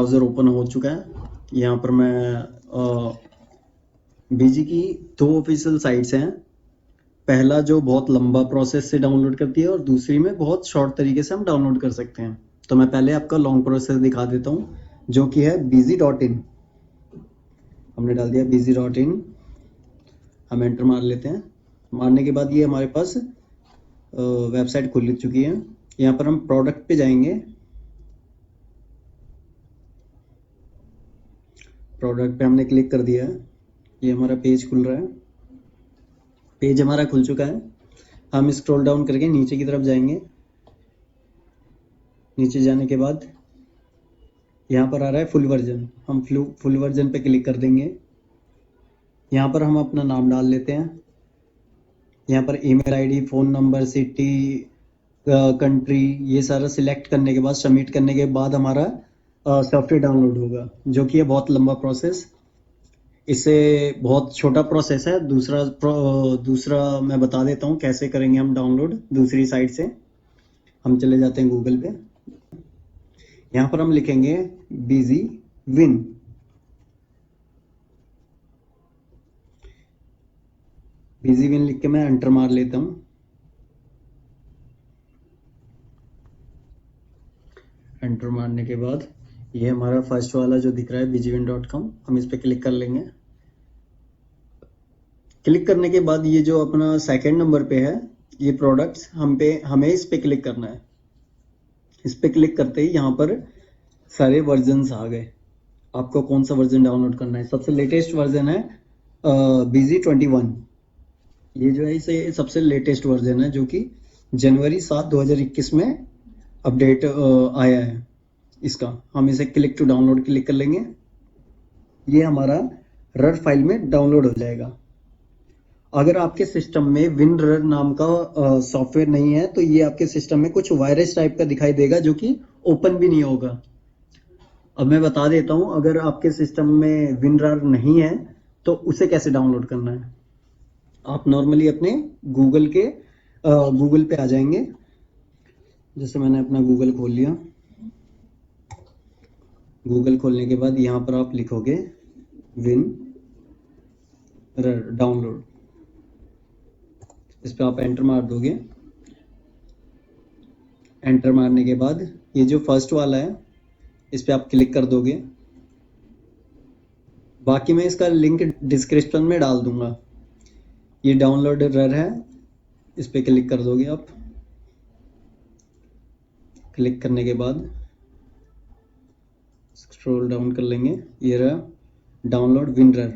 Browser open हो चुका है। यहाँ पर मैं बीजी की 2 ऑफिशियल साइट्स हैं। पहला जो बहुत लंबा प्रोसेस से डाउनलोड करती है और दूसरी में बहुत शॉर्ट तरीके से हम डाउनलोड कर सकते हैं। तो मैं पहले आपका लॉन्ग प्रोसेस दिखा देता हूँ, जो कि है busy.in। हमने डाल दिया busy.in, हम एंटर मार लेते हैं। मारने के बाद ये हमारे पास वेबसाइट खुल चुकी है। यहाँ पर हम प्रोडक्ट पे जाएंगे। प्रोडक्ट पे हमने क्लिक कर दिया है, ये हमारा पेज खुल रहा है। पेज हमारा खुल चुका है। हम स्क्रॉल डाउन करके नीचे की तरफ जाएंगे। नीचे जाने के बाद यहाँ पर आ रहा है फुल वर्जन, हम फुल वर्जन पे क्लिक कर देंगे। यहाँ पर हम अपना नाम डाल लेते हैं। यहाँ पर email ID, phone number, city, country, ये सारा सिलेक्ट करने के बाद, सबमिट करने के बाद हमारा सॉफ्टवेयर डाउनलोड होगा, जो कि है बहुत लंबा प्रोसेस। इससे बहुत छोटा प्रोसेस है। दूसरा मैं बता देता हूँ कैसे करेंगे हम डाउनलोड दूसरी साइट से। हम चले जाते हैं गूगल पे। यहाँ पर हम लिखेंगे बिजी विन। बिजी विन लिख के मैं एंटर मार लेता हूँ। एंटर मारने के बाद ये हमारा फर्स्ट वाला जो दिख रहा है bizwin.com, हम इस पर क्लिक कर लेंगे। क्लिक करने के बाद ये जो अपना सेकंड नंबर पे है ये प्रोडक्ट्स, हमें इस पे क्लिक करना है। इस पे क्लिक करते ही यहाँ पर सारे वर्जन्स आ गए। आपको कौन सा वर्जन डाउनलोड करना है? सबसे लेटेस्ट वर्जन है busy21। ये जो है इसे सबसे लेटेस्ट वर्जन है, जो कि जनवरी 7 2021 में अपडेट आया है इसका। हम इसे क्लिक टू डाउनलोड क्लिक कर लेंगे। ये हमारा रर फाइल में डाउनलोड हो जाएगा। अगर आपके सिस्टम में विनरर नाम का सॉफ्टवेयर नहीं है तो ये आपके सिस्टम में कुछ वायरस टाइप का दिखाई देगा, जो कि ओपन भी नहीं होगा। अब मैं बता देता हूँ, अगर आपके सिस्टम में विनरर नहीं है तो उसे कैसे डाउनलोड करना है। आप नॉर्मली अपने गूगल पे आ जाएंगे। जैसे मैंने अपना गूगल खोल लिया। गूगल खोलने के बाद यहाँ पर आप लिखोगे विनरर डाउनलोड। इस पर आप एंटर मार दोगे। एंटर मारने के बाद ये जो फर्स्ट वाला है इस पर आप क्लिक कर दोगे। बाकी मैं इसका लिंक डिस्क्रिप्शन में डाल दूंगा। ये डाउनलोड रर है, इस पर क्लिक कर दोगे आप। क्लिक करने के बाद स्क्रॉल डाउन कर लेंगे, ये रहा डाउनलोड विनरर,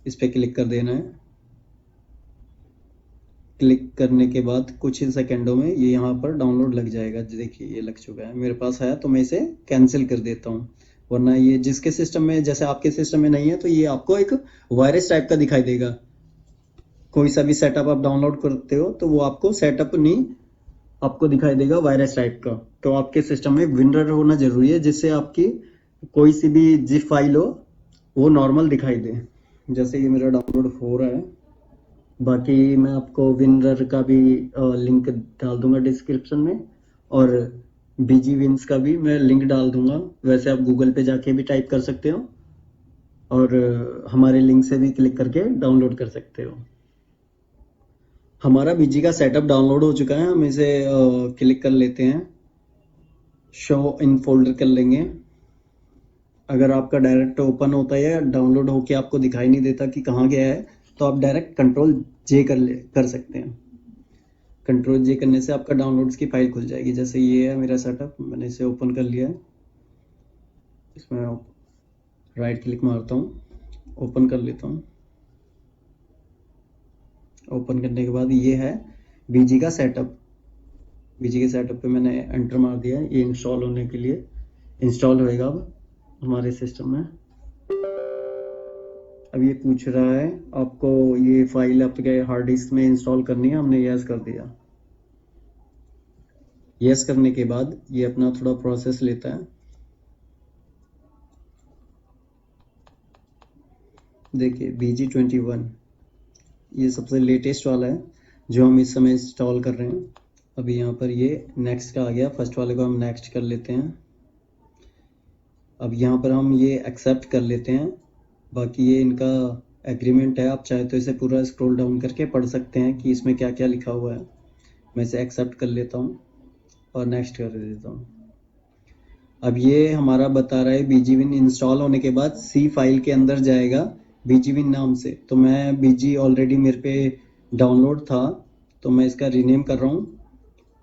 इस पर क्लिक कर देना है। क्लिक करने के बाद कुछ ही सेकंडों में ये यहाँ पर डाउनलोड लग जाएगा। देखिए ये लग चुका है, मेरे पास है तो मैं इसे कैंसिल कर देता हूँ। वरना ये जिसके सिस्टम में, जैसे आपके सिस्टम में नहीं है तो ये आपको एक वायरस टाइप का दिखाई देगा। कोई सा भी सेटअप आप डाउनलोड करते हो तो वो आपको सेटअप नहीं, आपको दिखाई देगा वायरस टाइप का। तो आपके सिस्टम में विनरर होना जरूरी है, जिससे आपकी कोई सी भी जिप फाइल हो वो नॉर्मल दिखाई दे। जैसे ये मेरा डाउनलोड हो रहा है। बाकी मैं आपको विनरर का भी लिंक डाल दूंगा डिस्क्रिप्शन में, और बीजी विंस का भी मैं लिंक डाल दूंगा। वैसे आप गूगल पे जाके भी टाइप कर सकते हो और हमारे लिंक से भी क्लिक करके डाउनलोड कर सकते हो। हमारा बीजी का सेटअप डाउनलोड हो चुका है। हम इसे क्लिक कर लेते हैं, शो इन फोल्डर कर लेंगे। अगर आपका डायरेक्ट ओपन होता है या डाउनलोड होके आपको दिखाई नहीं देता कि कहाँ गया है, तो आप डायरेक्ट कंट्रोल जे कर सकते हैं। कंट्रोल जे करने से आपका डाउनलोड्स की फाइल खुल जाएगी। जैसे ये है मेरा सेटअप, मैंने इसे ओपन कर लिया है। इसमें राइट क्लिक मारता हूँ, ओपन कर लेता हूँ। ओपन करने के बाद ये है बीजी का सेटअप। बीजी के सेटअप पे मैंने एंटर मार दिया है। ये इंस्टॉल होने के लिए इंस्टॉल होएगा अब हमारे सिस्टम में। अब ये पूछ रहा है आपको ये फाइल आपके हार्ड डिस्क में इंस्टॉल करनी है। हमने यस कर दिया। यस करने के बाद ये अपना थोड़ा प्रोसेस लेता है। देखिए BG21 ये सबसे लेटेस्ट वाला है जो हम इस समय इंस्टॉल कर रहे हैं। अभी यहाँ पर ये नेक्स्ट का आ गया। फर्स्ट वाले को हम नेक्स्ट कर लेते हैं। अब यहाँ पर हम ये एक्सेप्ट कर लेते हैं। बाकी ये इनका एग्रीमेंट है, आप चाहे तो इसे पूरा स्क्रॉल डाउन करके पढ़ सकते हैं कि इसमें क्या क्या लिखा हुआ है। मैं इसे एक्सेप्ट कर लेता हूँ और नेक्स्ट कर देता हूँ। अब ये हमारा बता रहा है BGWin इंस्टॉल होने के बाद C फाइल के अंदर जाएगा BGWin नाम से। तो मैं BG ऑलरेडी मेरे पे डाउनलोड था, तो मैं इसका रीनेम कर रहा हूँ।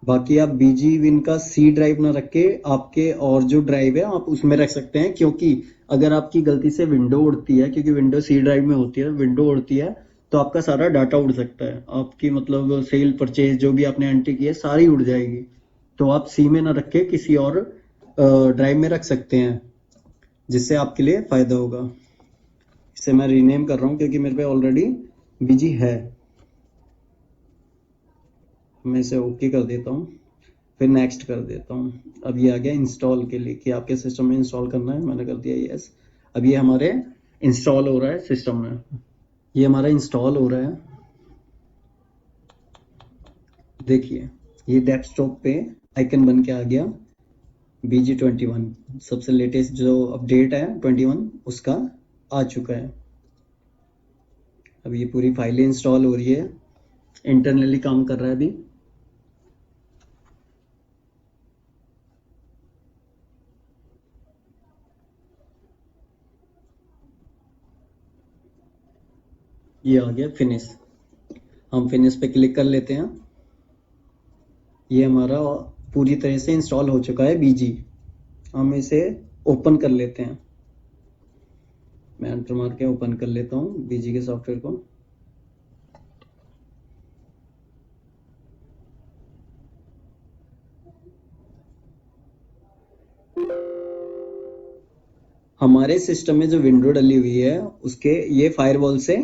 बाकी आप BGWin का C ड्राइव ना रख के आपके और जो ड्राइव है आप उसमें रख सकते हैं, क्योंकि अगर आपकी गलती से विंडो उड़ती है, क्योंकि विंडो C ड्राइव में होती है, विंडो उड़ती है तो आपका सारा डाटा उड़ सकता है। आपकी मतलब सेल परचेज जो भी आपने एंट्री की है सारी उड़ जाएगी। तो आप C में ना रख के किसी और ड्राइव में रख सकते हैं, जिससे आपके लिए फ़ायदा होगा। इसे मैं रीनेम कर रहा हूँ क्योंकि मेरे पे ऑलरेडी BG है। मैं इसे ओके कर देता हूँ, फिर नेक्स्ट कर देता हूँ। अब ये आ गया इंस्टॉल के लिए कि आपके सिस्टम में इंस्टॉल करना है, मैंने कर दिया यस। अब ये हमारे इंस्टॉल हो रहा है सिस्टम में। ये हमारा इंस्टॉल हो रहा है, देखिए ये डेस्कटॉप पे आइकन बन के आ गया BG21। सबसे लेटेस्ट जो अपडेट है 21 उसका आ चुका है। अब ये पूरी फाइलें इंस्टॉल हो रही है, इंटरनली काम कर रहा है अभी। ये आ गया फिनिश, हम फिनिश पे क्लिक कर लेते हैं। ये हमारा पूरी तरह से इंस्टॉल हो चुका है BG। हम इसे ओपन कर लेते हैं। मैं एंटर मार के ओपन कर लेता हूँ BG के सॉफ्टवेयर को। हमारे सिस्टम में जो विंडो डली हुई है उसके ये फायरवॉल से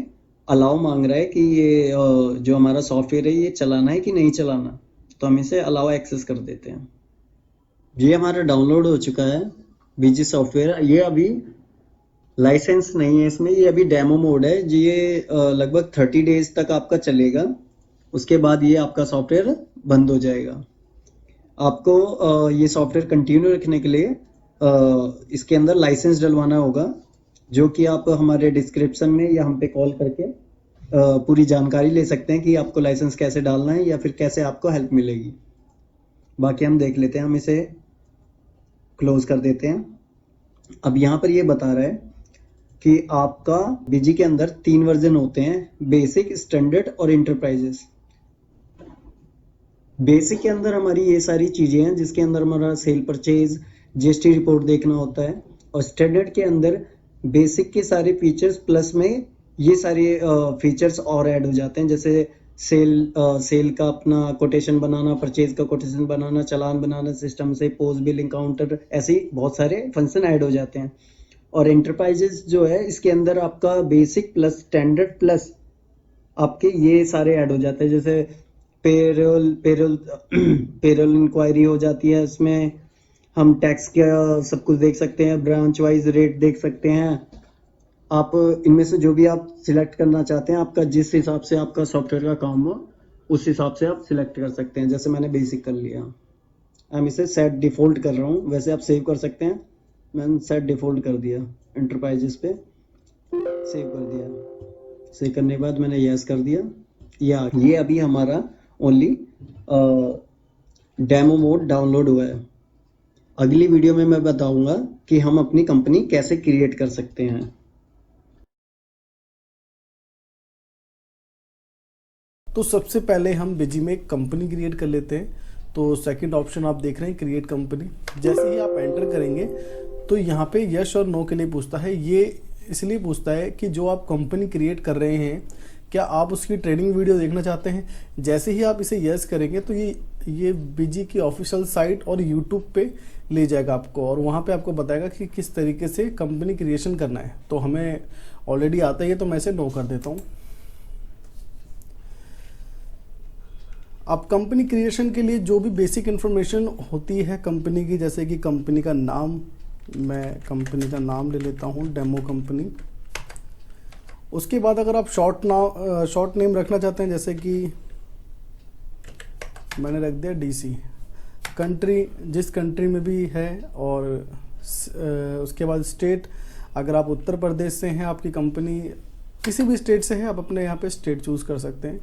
अलाउ मांग रहा है कि ये जो हमारा सॉफ्टवेयर है ये चलाना है कि नहीं चलाना। तो हम इसे अलाउ एक्सेस कर देते हैं। ये हमारा डाउनलोड हो चुका है BG सॉफ्टवेयर। ये अभी लाइसेंस नहीं है इसमें, ये अभी डेमो मोड है जी। ये लगभग 30 डेज तक आपका चलेगा, उसके बाद ये आपका सॉफ्टवेयर बंद हो जाएगा। आपको ये सॉफ्टवेयर कंटिन्यू रखने के लिए इसके अंदर लाइसेंस डलवाना होगा, जो कि आप हमारे डिस्क्रिप्शन में या हम पे कॉल करके पूरी जानकारी ले सकते हैं कि आपको लाइसेंस कैसे डालना है या फिर कैसे आपको हेल्प मिलेगी। बाकी हम देख लेते हैं, हम इसे क्लोज कर देते हैं। अब यहाँ पर ये बता रहा है कि आपका BG के अंदर 3 वर्जन होते हैं, बेसिक, स्टैंडर्ड और इंटरप्राइजेस। बेसिक के अंदर हमारी ये सारी चीज़ें हैं जिसके अंदर हमारा सेल परचेज GST रिपोर्ट देखना होता है। और स्टैंडर्ड के अंदर बेसिक के सारे फीचर्स प्लस में ये सारे फीचर्स और ऐड हो जाते हैं, जैसे सेल का अपना कोटेशन बनाना, परचेज का कोटेशन बनाना, चालान बनाना सिस्टम से, पोस्ट बिलिंग काउंटर, ऐसे बहुत सारे फंक्शन ऐड हो जाते हैं। और इंटरप्राइजेस जो है इसके अंदर आपका बेसिक प्लस स्टैंडर्ड प्लस आपके ये सारे ऐड हो जाते हैं, जैसे पेरोल पेरोल पेरोल इंक्वायरी हो जाती है। इसमें हम टैक्स का सब कुछ देख सकते हैं, ब्रांच वाइज रेट देख सकते हैं। आप इनमें से जो भी आप सिलेक्ट करना चाहते हैं, आपका जिस हिसाब से आपका सॉफ्टवेयर का काम हो उस हिसाब से आप सिलेक्ट कर सकते हैं। जैसे मैंने बेसिक कर लिया, हम इसे सेट डिफ़ॉल्ट कर रहा हूँ, वैसे आप सेव कर सकते हैं। मैंने सेट डिफ़ॉल्ट कर दिया, एंटरप्राइजेस पे सेव कर दिया। सेव करने के बाद मैंने यस कर दिया। या ये अभी हमारा ओनली डेमो मोड डाउनलोड हुआ है। अगली वीडियो में मैं बताऊंगा कि हम अपनी कंपनी कैसे क्रिएट कर सकते हैं। तो सबसे पहले हम BG में एक कंपनी क्रिएट कर लेते हैं। तो सेकंड ऑप्शन आप देख रहे हैं, क्रिएट कंपनी। जैसे ही आप एंटर करेंगे तो यहाँ पे यस और नो के लिए पूछता है। ये इसलिए पूछता है कि जो आप कंपनी क्रिएट कर रहे हैं, क्या आप उसकी ट्रेनिंग वीडियो देखना चाहते हैं। जैसे ही आप इसे यस करेंगे तो ये BG की ऑफिशियल साइट और यूट्यूब पे ले जाएगा आपको, और वहाँ पे आपको बताएगा कि किस तरीके से कंपनी क्रिएशन करना है। तो हमें ऑलरेडी आता ही है, तो मैं इसे नो कर देता हूँ। अब कंपनी क्रिएशन के लिए जो भी बेसिक इन्फॉर्मेशन होती है कंपनी की, जैसे कि कंपनी का नाम, मैं कंपनी का नाम ले लेता हूँ डेमो कंपनी। उसके बाद अगर आप शॉर्ट नेम रखना चाहते हैं, जैसे कि मैंने रख दिया DC, कंट्री जिस कंट्री में भी है, और उसके बाद स्टेट, अगर आप उत्तर प्रदेश से हैं, आपकी कंपनी किसी भी स्टेट से है, आप अपने यहाँ पे स्टेट चूज़ कर सकते हैं।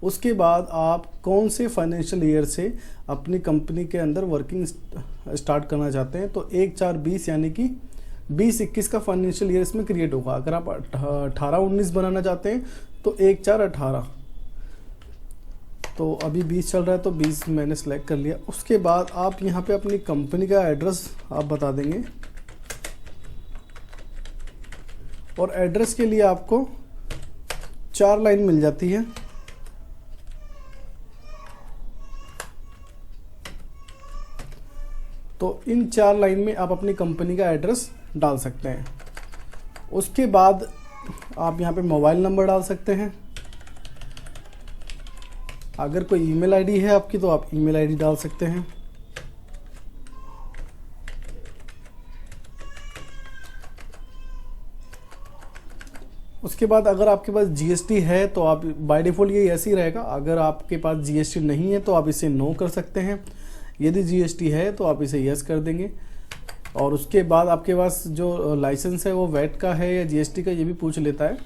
उसके बाद आप कौन से फाइनेंशियल ईयर से अपनी कंपनी के अंदर वर्किंग स्टार्ट करना चाहते हैं, तो 1/4/20 यानी कि 20-21 का फाइनेंशियल ईयर इसमें क्रिएट होगा। अगर आप 18-19 बनाना चाहते हैं तो 1/4/18, तो अभी 20 चल रहा है तो 20 मैंने सेलेक्ट कर लिया। उसके बाद आप यहाँ पे अपनी कंपनी का एड्रेस आप बता देंगे, और एड्रेस के लिए आपको 4 लाइन मिल जाती है। तो इन 4 लाइन में आप अपनी कंपनी का एड्रेस डाल सकते हैं। उसके बाद आप यहाँ पे मोबाइल नंबर डाल सकते हैं। अगर कोई ईमेल आईडी है आपकी तो आप ईमेल आईडी डाल सकते हैं। उसके बाद अगर आपके पास जीएसटी है तो आप बाय डिफ़ॉल्ट ये ऐसे ही रहेगा। अगर आपके पास जीएसटी नहीं है तो आप इसे नो कर सकते हैं। यदि जीएसटी है तो आप इसे यस कर देंगे। और उसके बाद आपके पास जो लाइसेंस है वो वैट का है या जीएसटी का, ये भी पूछ लेता है।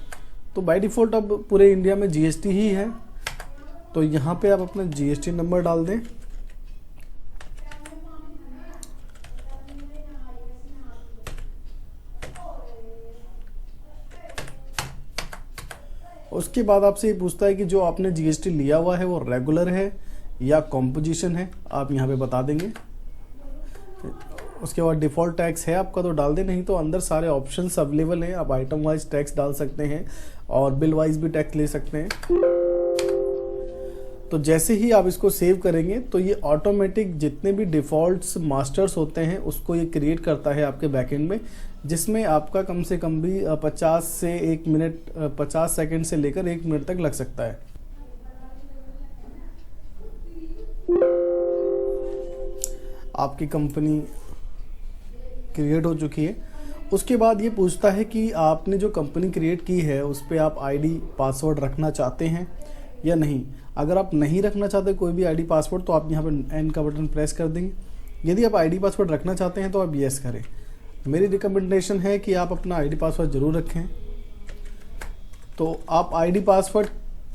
तो बाय डिफ़ॉल्ट अब पूरे इंडिया में जीएसटी ही है, तो यहाँ पे आप अपना जीएसटी नंबर डाल दें। उसके बाद आपसे ये पूछता है कि जो आपने जीएसटी लिया हुआ है वो रेगुलर है या कॉम्पोजिशन है, आप यहाँ पे बता देंगे। उसके बाद डिफ़ॉल्ट टैक्स है आपका तो डाल दें, नहीं तो अंदर सारे ऑप्शंस अवेलेबल हैं। आप आइटम वाइज टैक्स डाल सकते हैं और बिल वाइज भी टैक्स ले सकते हैं। तो जैसे ही आप इसको सेव करेंगे तो ये ऑटोमेटिक जितने भी डिफ़ॉल्ट्स मास्टर्स होते हैं उसको ये क्रिएट करता है आपके बैकएंड में, जिसमें आपका कम से कम भी 50 से 1 मिनट 50 सेकंड से लेकर 1 मिनट तक लग सकता है। आपकी कंपनी क्रिएट हो चुकी है। उसके बाद ये पूछता है कि आपने जो कंपनी क्रिएट की है उस पर आप आईडी पासवर्ड रखना चाहते हैं या नहीं। अगर आप नहीं रखना चाहते कोई भी आईडी पासवर्ड तो आप यहाँ पर एन का बटन प्रेस कर देंगे। यदि आप आईडी पासवर्ड रखना चाहते हैं तो आप यस करें। मेरी रिकमेंडेशन है कि आप अपना आईडी पासवर्ड ज़रूर रखें। तो आप आईडी पासवर्ड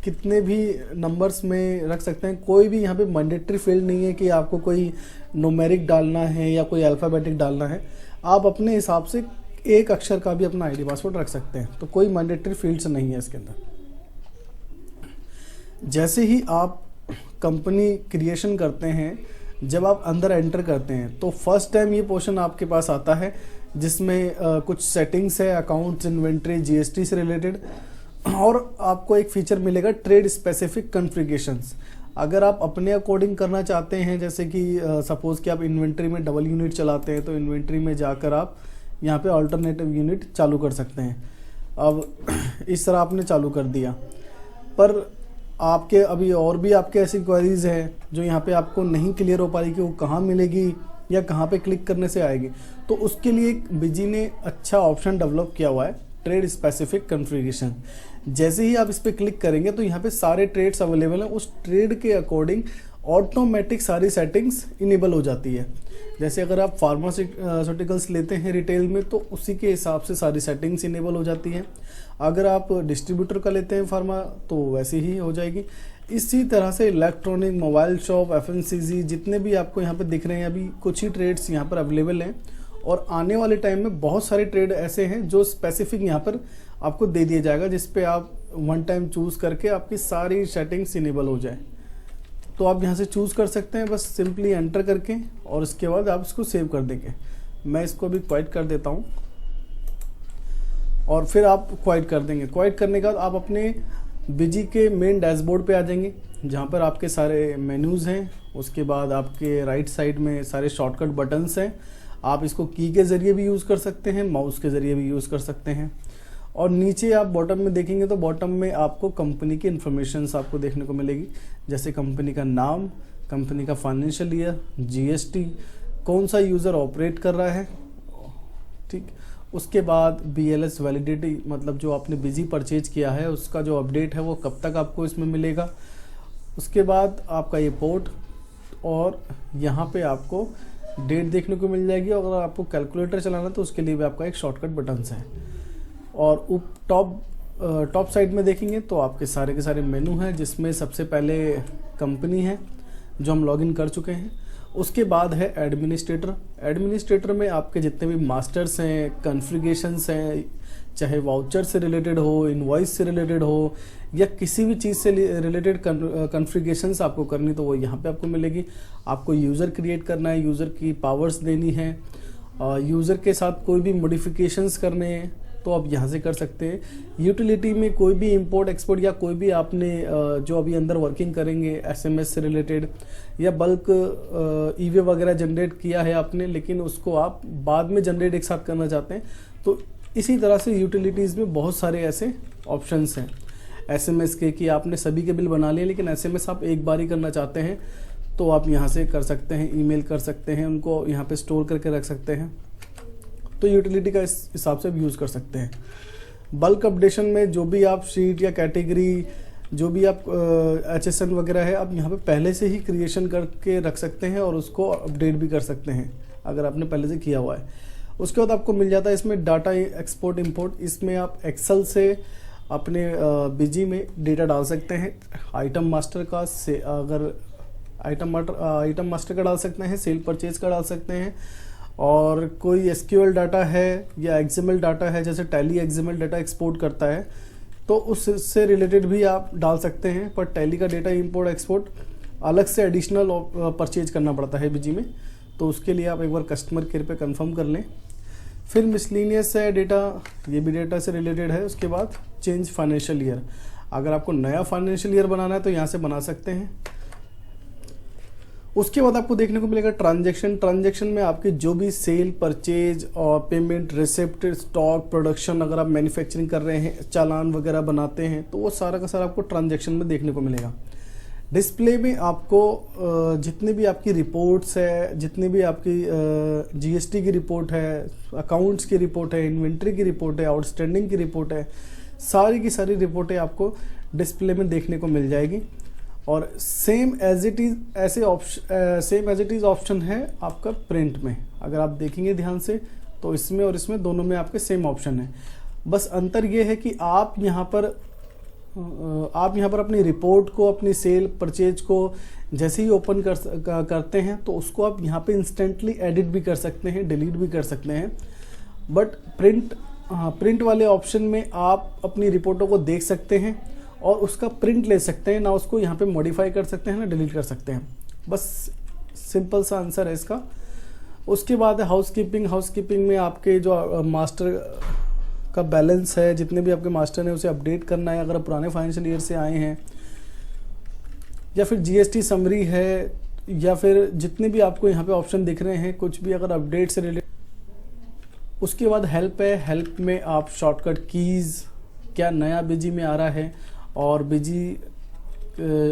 कितने भी नंबर्स में रख सकते हैं, कोई भी यहाँ पे मैंडेटरी फील्ड नहीं है कि आपको कोई न्यूमेरिक डालना है या कोई अल्फ़ाबेटिक डालना है। आप अपने हिसाब से एक अक्षर का भी अपना आईडी पासवर्ड रख सकते हैं, तो कोई मैंडेटरी फील्ड्स नहीं है इसके अंदर। जैसे ही आप कंपनी क्रिएशन करते हैं, जब आप अंदर एंटर करते हैं तो फर्स्ट टाइम ये पोर्शन आपके पास आता है जिसमें कुछ सेटिंग्स है अकाउंट्स, इन्वेंट्री, जीएसटी से रिलेटेड, और आपको एक फीचर मिलेगा ट्रेड स्पेसिफिक कॉन्फ़िगरेशंस। अगर आप अपने अकॉर्डिंग करना चाहते हैं, जैसे कि सपोज़ कि आप इन्वेंट्री में डबल यूनिट चलाते हैं तो इन्वेंट्री में जाकर आप यहाँ पे अल्टरनेटिव यूनिट चालू कर सकते हैं। अब इस तरह आपने चालू कर दिया, पर आपके अभी और भी आपके ऐसी क्वेरीज हैं जो यहाँ पे आपको नहीं क्लियर हो पा रही कि वो कहाँ मिलेगी या कहाँ पे क्लिक करने से आएगी। तो उसके लिए बिजी ने अच्छा ऑप्शन डेवलप किया हुआ है, ट्रेड स्पेसिफिक कॉन्फ़िगरेशन। जैसे ही आप इस पर क्लिक करेंगे तो यहाँ पे सारे ट्रेड्स अवेलेबल हैं, उस ट्रेड के अकॉर्डिंग ऑटोमेटिक सारी सेटिंग्स इनेबल हो जाती है। जैसे अगर आप फार्मास्यूटिकल्स लेते हैं रिटेल में तो उसी के हिसाब से सारी सेटिंग्स इनेबल हो जाती हैं। अगर आप डिस्ट्रीब्यूटर का लेते हैं फार्मा तो वैसे ही हो जाएगी। इसी तरह से इलेक्ट्रॉनिक, मोबाइल शॉप, एफएमसीजी, जितने भी आपको यहाँ पे दिख रहे हैं अभी कुछ ही ट्रेड्स यहाँ पर अवेलेबल हैं, और आने वाले टाइम में बहुत सारे ट्रेड ऐसे हैं जो स्पेसिफिक यहाँ पर आपको दे दिया जाएगा, जिस पे आप वन टाइम चूज़ करके आपकी सारी सेटिंग्स इनेबल हो जाए। तो आप यहाँ से चूज़ कर सकते हैं बस सिंपली एंटर करके, और उसके बाद आप इसको सेव कर देंगे। मैं इसको अभी क्वाइट कर देता हूँ और फिर आप क्वाइट कर देंगे। क्वाइट करने के बाद आप अपने बिजी के मेन डैशबोर्ड पे आ जाएंगे जहाँ पर आपके सारे मेन्यूज़ हैं। उसके बाद आपके राइट साइड में सारे शॉर्टकट बटन्स हैं। आप इसको की के ज़रिए भी यूज़ कर सकते हैं, माउस के ज़रिए भी यूज़ कर सकते हैं। और नीचे आप बॉटम में देखेंगे तो बॉटम में आपको कंपनी की इन्फॉर्मेशंस आपको देखने को मिलेगी, जैसे कंपनी का नाम, कंपनी का फाइनेंशियल ईयर, जीएसटी, कौन सा यूज़र ऑपरेट कर रहा है, ठीक। उसके बाद बीएलएस वैलिडिटी, मतलब जो आपने बिजी परचेज किया है उसका जो अपडेट है वो कब तक आपको इसमें मिलेगा। उसके बाद आपका ये पोर्ट, और यहाँ पे आपको डेट देखने को मिल जाएगी, और अगर आपको कैलकुलेटर चलाना है तो उसके लिए भी आपका एक शॉर्टकट बटन्स है। और टॉप साइड में देखेंगे तो आपके सारे के सारे मेनू हैं, जिसमें सबसे पहले कंपनी है जो हम लॉगिन कर चुके हैं। उसके बाद है एडमिनिस्ट्रेटर। एडमिनिस्ट्रेटर में आपके जितने भी मास्टर्स हैं, कॉन्फ़िगरेशंस हैं, चाहे वाउचर से रिलेटेड हो, इनवॉइस से रिलेटेड हो, या किसी भी चीज़ से रिलेटेड कॉन्फ़िगरेशंस आपको करनी, तो वो यहाँ पे आपको मिलेगी। आपको यूज़र क्रिएट करना है, यूज़र की पावर्स देनी है, यूज़र के साथ कोई भी मॉडिफिकेशंस करने हैं तो आप यहाँ से कर सकते हैं। यूटिलिटी में कोई भी इंपोर्ट एक्सपोर्ट या कोई भी आपने जो अभी अंदर वर्किंग करेंगे एसएमएस से रिलेटेड या बल्क ईवे वगैरह जनरेट किया है आपने, लेकिन उसको आप बाद में जनरेट एक साथ करना चाहते हैं, तो इसी तरह से यूटिलिटीज़ में बहुत सारे ऐसे ऑप्शंस हैं। एसएमएस के कि आपने सभी के बिल बना लिए, लेकिन एसएमएस आप एक बार ही करना चाहते हैं तो आप यहाँ से कर सकते हैं। ईमेल कर सकते हैं, उनको यहाँ पे स्टोर करके रख सकते हैं, तो यूटिलिटी का इस हिसाब से भी यूज़ कर सकते हैं। बल्क अपडेशन में जो भी आप शीट या कैटेगरी, जो भी आप HSN वगैरह है, आप यहाँ पे पहले से ही क्रिएशन करके रख सकते हैं और उसको अपडेट भी कर सकते हैं अगर आपने पहले से किया हुआ है। उसके बाद आपको मिल जाता है इसमें डाटा एक्सपोर्ट इंपोर्ट। इसमें आप एक्सेल से अपने बिजी में डेटा डाल सकते हैं। आइटम मास्टर का से अगर आइटम मास्टर का डाल सकते हैं, सेल परचेज का डाल सकते हैं, और कोई SQL डाटा है या XML डाटा है, जैसे टैली XML डाटा एक्सपोर्ट करता है तो उससे रिलेटेड भी आप डाल सकते हैं। पर टैली का डेटा इंपोर्ट एक्सपोर्ट अलग से एडिशनल परचेज करना पड़ता है बिजी में, तो उसके लिए आप एक बार कस्टमर केयर पे कंफर्म कर लें। फिर मिसलिनियस है डेटा, ये भी डेटा से रिलेटेड है। उसके बाद चेंज फाइनेंशियल ईयर, अगर आपको नया फाइनेंशियल ईयर बनाना है तो यहाँ से बना सकते हैं। उसके बाद आपको देखने को मिलेगा ट्रांजैक्शन में आपके जो भी सेल, परचेज और पेमेंट, रिसिप्ट, स्टॉक, प्रोडक्शन, अगर आप मैन्युफैक्चरिंग कर रहे हैं, चालान वगैरह बनाते हैं, तो वो सारा का सारा आपको ट्रांजैक्शन में देखने को मिलेगा। डिस्प्ले में आपको जितने भी आपकी रिपोर्ट्स है, जितने भी आपकी GST की रिपोर्ट है, अकाउंट्स की रिपोर्ट है, इन्वेंट्री की रिपोर्ट है, आउटस्टैंडिंग की रिपोर्ट है, सारी की सारी रिपोर्टें आपको डिस्प्ले में देखने को मिल जाएगी। और same as it is option है आपका प्रिंट में। अगर आप देखेंगे ध्यान से तो इसमें और इसमें दोनों में आपके सेम ऑप्शन है। बस अंतर ये है कि आप यहाँ पर अपनी रिपोर्ट को, अपनी सेल परचेज को जैसे ही ओपन करते हैं तो उसको आप यहाँ पे इंस्टेंटली एडिट भी कर सकते हैं, डिलीट भी कर सकते हैं। बट प्रिंट वाले ऑप्शन में आप अपनी रिपोर्टों को देख सकते हैं और उसका प्रिंट ले सकते हैं, ना उसको यहाँ पे मॉडिफाई कर सकते हैं ना डिलीट कर सकते हैं। बस सिंपल सा आंसर है इसका। उसके बाद है हाउसकीपिंग में आपके जो मास्टर का बैलेंस है, जितने भी आपके मास्टर हैं उसे अपडेट करना है अगर आप पुराने फाइनेंशियल ईयर से आए हैं, या फिर GST समरी है, या फिर जितने भी आपको यहाँ पे ऑप्शन दिख रहे हैं कुछ भी अगर अपडेट से रिलेटेड। उसके बाद हेल्प है, हेल्प में आप शॉर्टकट कीज़, क्या नया बिजी में आ रहा है, और बिजी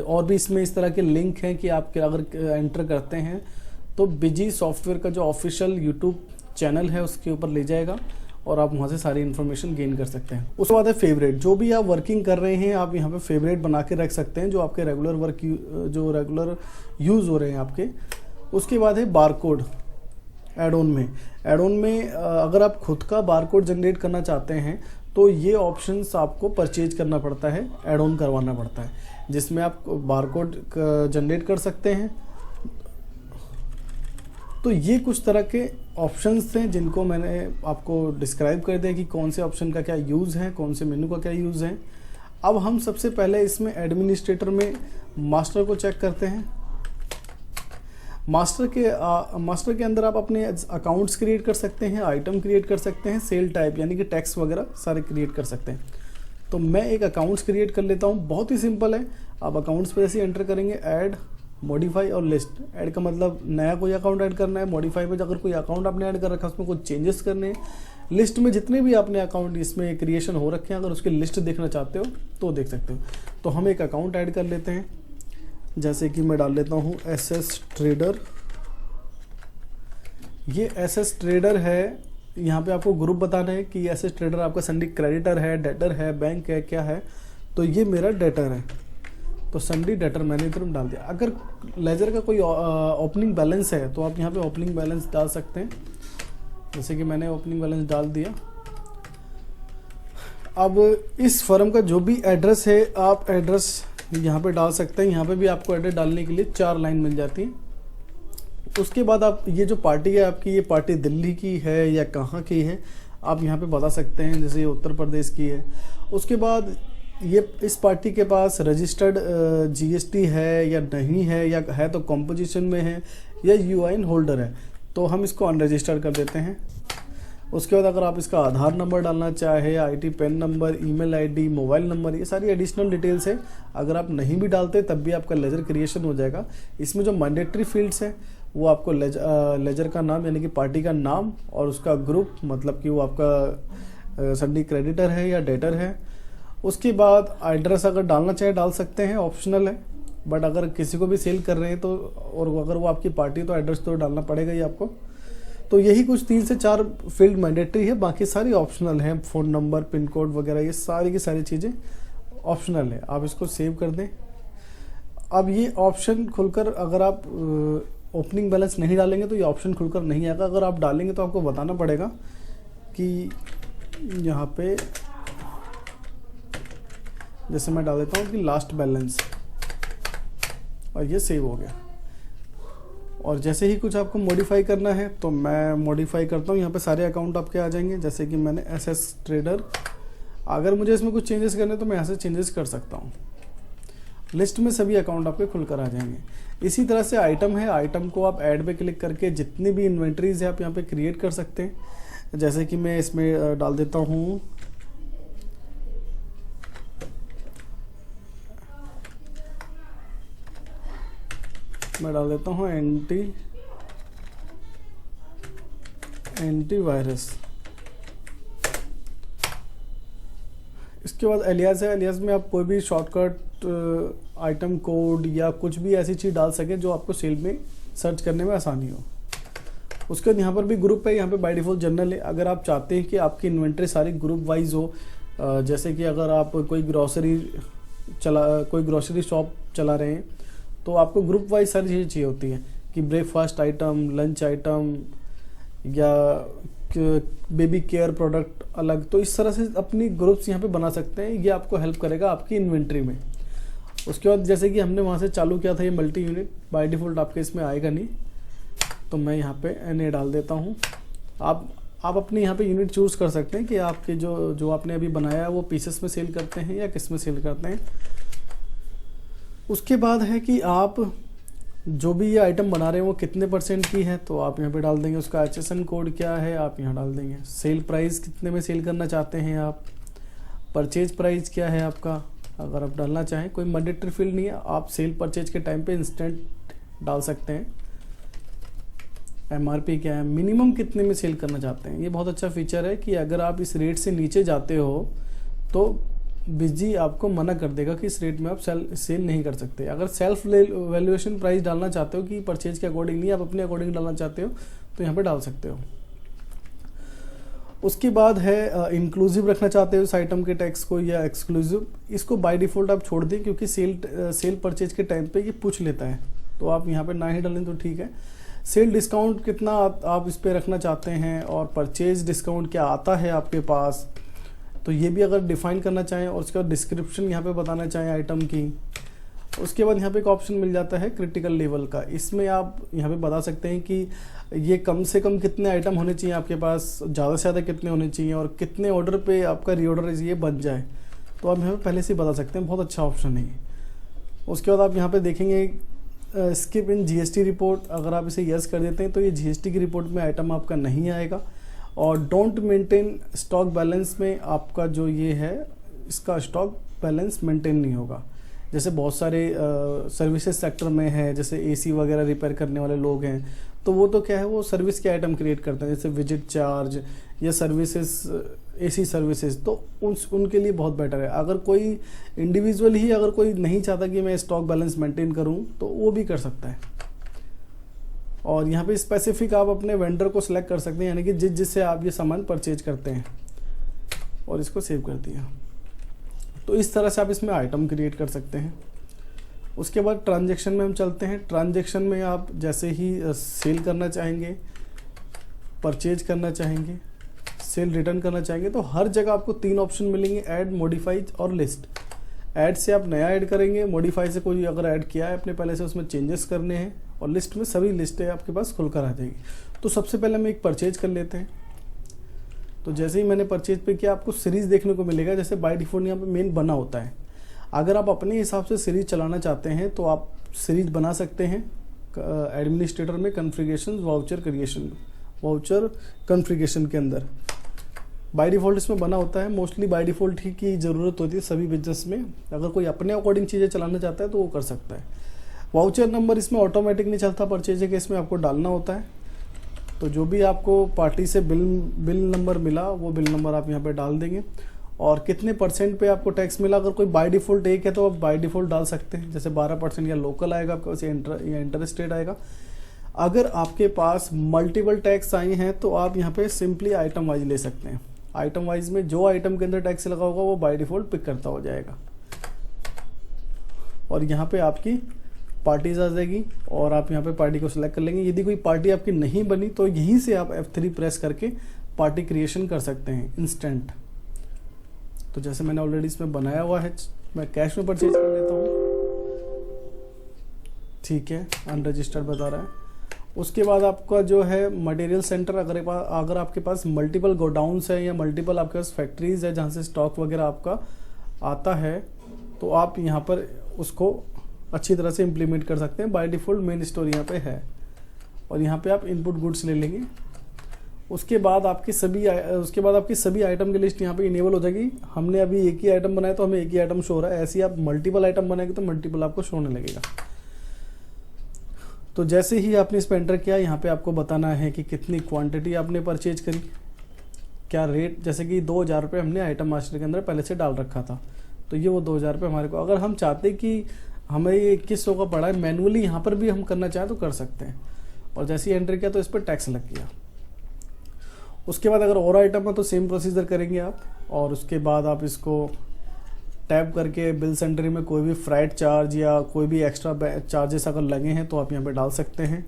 और भी इसमें इस तरह के लिंक हैं कि आप अगर एंटर करते हैं तो बिजी सॉफ्टवेयर का जो ऑफिशियल यूट्यूब चैनल है उसके ऊपर ले जाएगा और आप वहाँ से सारी इन्फॉर्मेशन गेन कर सकते हैं। उसके बाद है फेवरेट, जो भी आप वर्किंग कर रहे हैं आप यहाँ पे फेवरेट बना के रख सकते हैं, जो आपके रेगुलर यूज़ हो रहे हैं आपके। उसके बाद है बारकोड। एड ऑन में अगर आप खुद का बारकोड जनरेट करना चाहते हैं तो ये ऑप्शंस आपको परचेज करना पड़ता है, एड ऑन करवाना पड़ता है, जिसमें आप बारकोड जनरेट कर सकते हैं। तो ये कुछ तरह के ऑप्शंस हैं जिनको मैंने आपको डिस्क्राइब कर दिया कि कौन से ऑप्शन का क्या यूज़ है, कौन से मेनू का क्या यूज़ है। अब हम सबसे पहले इसमें एडमिनिस्ट्रेटर में मास्टर को चेक करते हैं। मास्टर के अंदर आप अपने अकाउंट्स क्रिएट कर सकते हैं, आइटम क्रिएट कर सकते हैं, सेल टाइप यानी कि टैक्स वगैरह सारे क्रिएट कर सकते हैं। तो मैं एक अकाउंट्स क्रिएट कर लेता हूँ, बहुत ही सिंपल है। आप अकाउंट्स पे जैसे एंटर करेंगे ऐड, मॉडिफाई और लिस्ट। ऐड का मतलब नया कोई अकाउंट ऐड करना है, मॉडिफाई पे अगर कोई अकाउंट आपने ऐड कर रखा है उसमें कुछ चेंजेस करने हैं, लिस्ट में जितने भी आपने अकाउंट इसमें क्रिएशन हो रखे हैं अगर उसकी लिस्ट देखना चाहते हो तो देख सकते हो। तो हम एक अकाउंट ऐड कर लेते हैं, जैसे कि मैं डाल लेता हूँ SS ट्रेडर। ये SS ट्रेडर है, यहाँ पे आपको ग्रुप बताना है कि SS ट्रेडर आपका संडे क्रेडिटर है, डेटर है, बैंक है, क्या है। तो ये मेरा डेटर है। तो सन्डी डेटर मैंने इधर डाल दिया। अगर लेजर का कोई ओपनिंग बैलेंस है तो आप यहाँ पे ओपनिंग बैलेंस डाल सकते हैं, जैसे कि मैंने ओपनिंग बैलेंस डाल दिया। अब इस फर्म का जो भी एड्रेस है आप एड्रेस यहाँ पे डाल सकते हैं। यहाँ पे भी आपको एड्रेस डालने के लिए 4 लाइन मिल जाती है। उसके बाद आप ये जो पार्टी है आपकी, ये पार्टी दिल्ली की है या कहाँ की है आप यहाँ पे बता सकते हैं, जैसे ये उत्तर प्रदेश की है। उसके बाद ये इस पार्टी के पास रजिस्टर्ड जीएसटी है या नहीं है, या है तो कॉम्पोजिशन में है या यूआईएन होल्डर है, तो हम इसको अनरजिस्टर्ड कर देते हैं। उसके बाद अगर आप इसका आधार नंबर डालना चाहे, IT pan number, email ID, mobile number, ये सारी एडिशनल डिटेल्स है। अगर आप नहीं भी डालते तब भी आपका लेजर क्रिएशन हो जाएगा। इसमें जो मैंडेटरी फील्ड्स है वो आपको लेजर का नाम यानी कि पार्टी का नाम और उसका ग्रुप, मतलब कि वो आपका सन्डी क्रेडिटर है या डेटर है। उसके बाद एड्रेस अगर डालना चाहे डाल सकते हैं, ऑप्शनल है, बट अगर किसी को भी सेल कर रहे हैं तो, और अगर वो आपकी पार्टी तो एड्रेस तो डालना पड़ेगा ही आपको। तो यही कुछ 3 से 4 फील्ड मैंडेटरी है, बाकी सारी ऑप्शनल है। फ़ोन नंबर, पिन कोड वगैरह ये सारी की सारी चीज़ें ऑप्शनल है। आप इसको सेव कर दें। अब ये ऑप्शन खुलकर, अगर आप ओपनिंग बैलेंस नहीं डालेंगे तो ये ऑप्शन खुलकर नहीं आएगा। अगर आप डालेंगे तो आपको बताना पड़ेगा कि यहाँ पे, जैसे मैं डाल देता हूँ कि लास्ट बैलेंस, और ये सेव हो गया। और जैसे ही कुछ आपको मॉडिफाई करना है तो मैं मॉडिफाई करता हूँ। यहाँ पे सारे अकाउंट आपके आ जाएंगे, जैसे कि मैंने एसएस ट्रेडर, अगर मुझे इसमें कुछ चेंजेस करने तो मैं यहाँ से चेंजेस कर सकता हूँ। लिस्ट में सभी अकाउंट आपके खुलकर आ जाएंगे। इसी तरह से आइटम है, आइटम को आप ऐड पे क्लिक करके जितनी भी इन्वेंट्रीज है आप यहाँ पे क्रिएट कर सकते हैं। जैसे कि मैं इसमें डाल देता हूँ एंटीवायरस। इसके बाद एलियास है, एलियास में आप कोई भी शॉर्टकट आइटम कोड या कुछ भी ऐसी चीज़ डाल सके जो आपको सेल में सर्च करने में आसानी हो। उसके बाद यहाँ पर भी ग्रुप है, यहाँ पे बाय डिफ़ॉल्ट जनरल है। अगर आप चाहते हैं कि आपकी इन्वेंट्री सारी ग्रुप वाइज हो, जैसे कि अगर आप कोई ग्रोसरी शॉप चला रहे हैं तो आपको ग्रुप वाइज सारी चीज़ें चाहिए होती हैं कि ब्रेकफास्ट आइटम, लंच आइटम या बेबी केयर प्रोडक्ट अलग। तो इस तरह से अपनी ग्रुप्स यहाँ पे बना सकते हैं। ये आपको हेल्प करेगा आपकी इन्वेंट्री में। उसके बाद जैसे कि हमने वहाँ से चालू किया था ये मल्टी यूनिट, बाय डिफ़ॉल्ट आपके इसमें आएगा नहीं, तो मैं यहाँ पे NA डाल देता हूँ। आप अपने यहाँ पे यूनिट चूज़ कर सकते हैं कि आपके जो आपने अभी बनाया है वो पीसेस में सेल करते हैं या किस में सेल करते हैं। उसके बाद है कि आप जो भी ये आइटम बना रहे हैं वो कितने % की है, तो आप यहाँ पे डाल देंगे। उसका HSN कोड क्या है आप यहाँ डाल देंगे। सेल प्राइस कितने में सेल करना चाहते हैं आप, परचेज प्राइस क्या है आपका, अगर आप डालना चाहें। कोई मैंडेटरी फील्ड नहीं है, आप सेल परचेज के टाइम पे इंस्टेंट डाल सकते हैं। MRP क्या है, मिनिमम कितने में सेल करना चाहते हैं। ये बहुत अच्छा फीचर है कि अगर आप इस रेट से नीचे जाते हो तो बिजी आपको मना कर देगा कि इस रेट में आप सेल नहीं कर सकते। अगर सेल्फ वैल्यूएशन प्राइस डालना चाहते हो कि परचेज के अकॉर्डिंग नहीं, आप अपने अकॉर्डिंग डालना चाहते हो तो यहाँ पे डाल सकते हो। उसके बाद है इंक्लूसिव रखना चाहते हो इस आइटम के टैक्स को या एक्सक्लूसिव, इसको बाय डिफ़ॉल्ट आप छोड़ दें क्योंकि सेल परचेज के टाइम पे ये पूछ लेता है, तो आप यहाँ पे ना ही डालें तो ठीक है। सेल डिस्काउंट कितना आप इस पर रखना चाहते हैं और परचेज डिस्काउंट क्या आता है आपके पास, तो ये भी अगर डिफाइन करना चाहें और उसका डिस्क्रिप्शन यहाँ पे बताना चाहें आइटम की। उसके बाद यहाँ पे एक ऑप्शन मिल जाता है क्रिटिकल लेवल का, इसमें आप यहाँ पे बता सकते हैं कि ये कम से कम कितने आइटम होने चाहिए आपके पास, ज़्यादा से ज़्यादा कितने होने चाहिए और कितने ऑर्डर पे आपका रीऑर्डर ये बन जाए, तो आप यहाँ पे पहले से बता सकते हैं। बहुत अच्छा ऑप्शन है ये। उसके बाद आप यहाँ पे देखेंगे स्किप इन GST रिपोर्ट, अगर आप इसे यस कर देते हैं तो ये GST की रिपोर्ट में आइटम आपका नहीं आएगा। और डोंट मेंटेन स्टॉक बैलेंस में आपका जो ये है इसका स्टॉक बैलेंस मेंटेन नहीं होगा। जैसे बहुत सारे सर्विसेज सेक्टर में है, जैसे AC वगैरह रिपेयर करने वाले लोग हैं, तो वो तो क्या है वो सर्विस के आइटम क्रिएट करते हैं, जैसे विजिट चार्ज या सर्विसेज AC सर्विसेज, तो उनके लिए बहुत बेटर है। अगर कोई इंडिविजुअल ही अगर कोई नहीं चाहता कि मैं स्टॉक बैलेंस मेंटेन करूं तो वो भी कर सकता है। और यहाँ पे स्पेसिफिक आप अपने वेंडर को सिलेक्ट कर सकते हैं, यानी कि जिससे आप ये सामान परचेज करते हैं, और इसको सेव कर दिया। तो इस तरह से आप इसमें आइटम क्रिएट कर सकते हैं। उसके बाद ट्रांजैक्शन में हम चलते हैं। ट्रांजैक्शन में आप जैसे ही सेल करना चाहेंगे, परचेज करना चाहेंगे, सेल रिटर्न करना चाहेंगे, तो हर जगह आपको 3 ऑप्शन मिलेंगे, ऐड, मॉडिफाई और लिस्ट। ऐड से आप नया ऐड करेंगे, मॉडिफाई से कोई अगर ऐड किया है अपने पहले से उसमें चेंजेस करने हैं, और लिस्ट में सभी लिस्टें आपके पास खुलकर आ जाएगी। तो सबसे पहले हम एक परचेज कर लेते हैं। तो जैसे ही मैंने परचेज पे किया, आपको सीरीज़ देखने को मिलेगा, जैसे बाय डिफ़ॉल्ट यहाँ पे मेन बना होता है। अगर आप अपने हिसाब से सीरीज चलाना चाहते हैं तो आप सीरीज बना सकते हैं एडमिनिस्ट्रेटर में, कॉन्फ़िगरेशन, वाउचर कॉन्फ़िगरेशन के अंदर। बाय डिफ़ॉल्ट इसमें बना होता है, मोस्टली बाय डिफ़ॉल्ट ही की ज़रूरत होती है सभी बिजनेस में। अगर कोई अपने अकॉर्डिंग चीज़ें चलाना चाहता है तो वो कर सकता है। वाउचर नंबर इसमें ऑटोमेटिक नहीं चलता, परचेज के इसमें आपको डालना होता है। तो जो भी आपको पार्टी से बिल नंबर मिला वो बिल नंबर आप यहाँ पे डाल देंगे, और कितने % पे आपको टैक्स मिला। अगर कोई बाय डिफ़ॉल्ट एक है तो आप बाय डिफ़ॉल्ट डाल सकते हैं, जैसे 12% या लोकल आएगा आपके पास, या इंटर स्टेट आएगा। अगर आपके पास मल्टीपल टैक्स आए हैं तो आप यहाँ पे सिंपली आइटम वाइज ले सकते हैं। आइटम वाइज में जो आइटम के अंदर टैक्स लगा होगा वो बाय डिफ़ॉल्ट पिक करता हो जाएगा, और यहाँ पे आपकी पार्टीज आ जाएगी, और आप यहाँ पे पार्टी को सिलेक्ट कर लेंगे। यदि कोई पार्टी आपकी नहीं बनी तो यहीं से आप F3 प्रेस करके पार्टी क्रिएशन कर सकते हैं इंस्टेंट। तो जैसे मैंने ऑलरेडी इसमें बनाया हुआ है, मैं कैश में परचेज कर लेता हूँ। ठीक है, अनरजिस्टर्ड बता रहा है। उसके बाद आपका जो है मटेरियल सेंटर, अगर आपके पास मल्टीपल गोडाउन्स है या मल्टीपल आपके पास फैक्ट्रीज है जहाँ से स्टॉक वगैरह आपका आता है, तो आप यहाँ पर उसको अच्छी तरह से इम्प्लीमेंट कर सकते हैं। बाय डिफ़ॉल्ट मेन स्टोर यहाँ पे है, और यहाँ पे आप इनपुट गुड्स ले लेंगे। उसके बाद आपकी सभी आइटम की लिस्ट यहाँ पे इनेबल हो जाएगी। हमने अभी एक ही आइटम बनाया तो हमें एक ही आइटम शो हो रहा है, ऐसे ही आप मल्टीपल आइटम बनाएंगे तो मल्टीपल आपको शो होने लगेगा। तो जैसे ही आपने इस पर एंटर किया, यहाँ पे आपको बताना है कि कितनी क्वांटिटी आपने परचेज करी, क्या रेट, जैसे कि 2000 रुपये हमने आइटम मास्टर के अंदर पहले से डाल रखा था, तो ये वो 2000 रुपये हमारे को। अगर हम चाहते कि हमें ये 2100 का पड़ा है, मैनुअली यहाँ पर भी हम करना चाहें तो कर सकते हैं। और जैसे ही एंटर किया तो इस पर टैक्स लग गया। उसके बाद अगर और आइटम है तो सेम प्रोसीजर करेंगे आप, और उसके बाद आप इसको टैप करके बिल सेंट्री में कोई भी फ्राइट चार्ज या कोई भी एक्स्ट्रा चार्जेस अगर लगे हैं तो आप यहाँ पे डाल सकते हैं।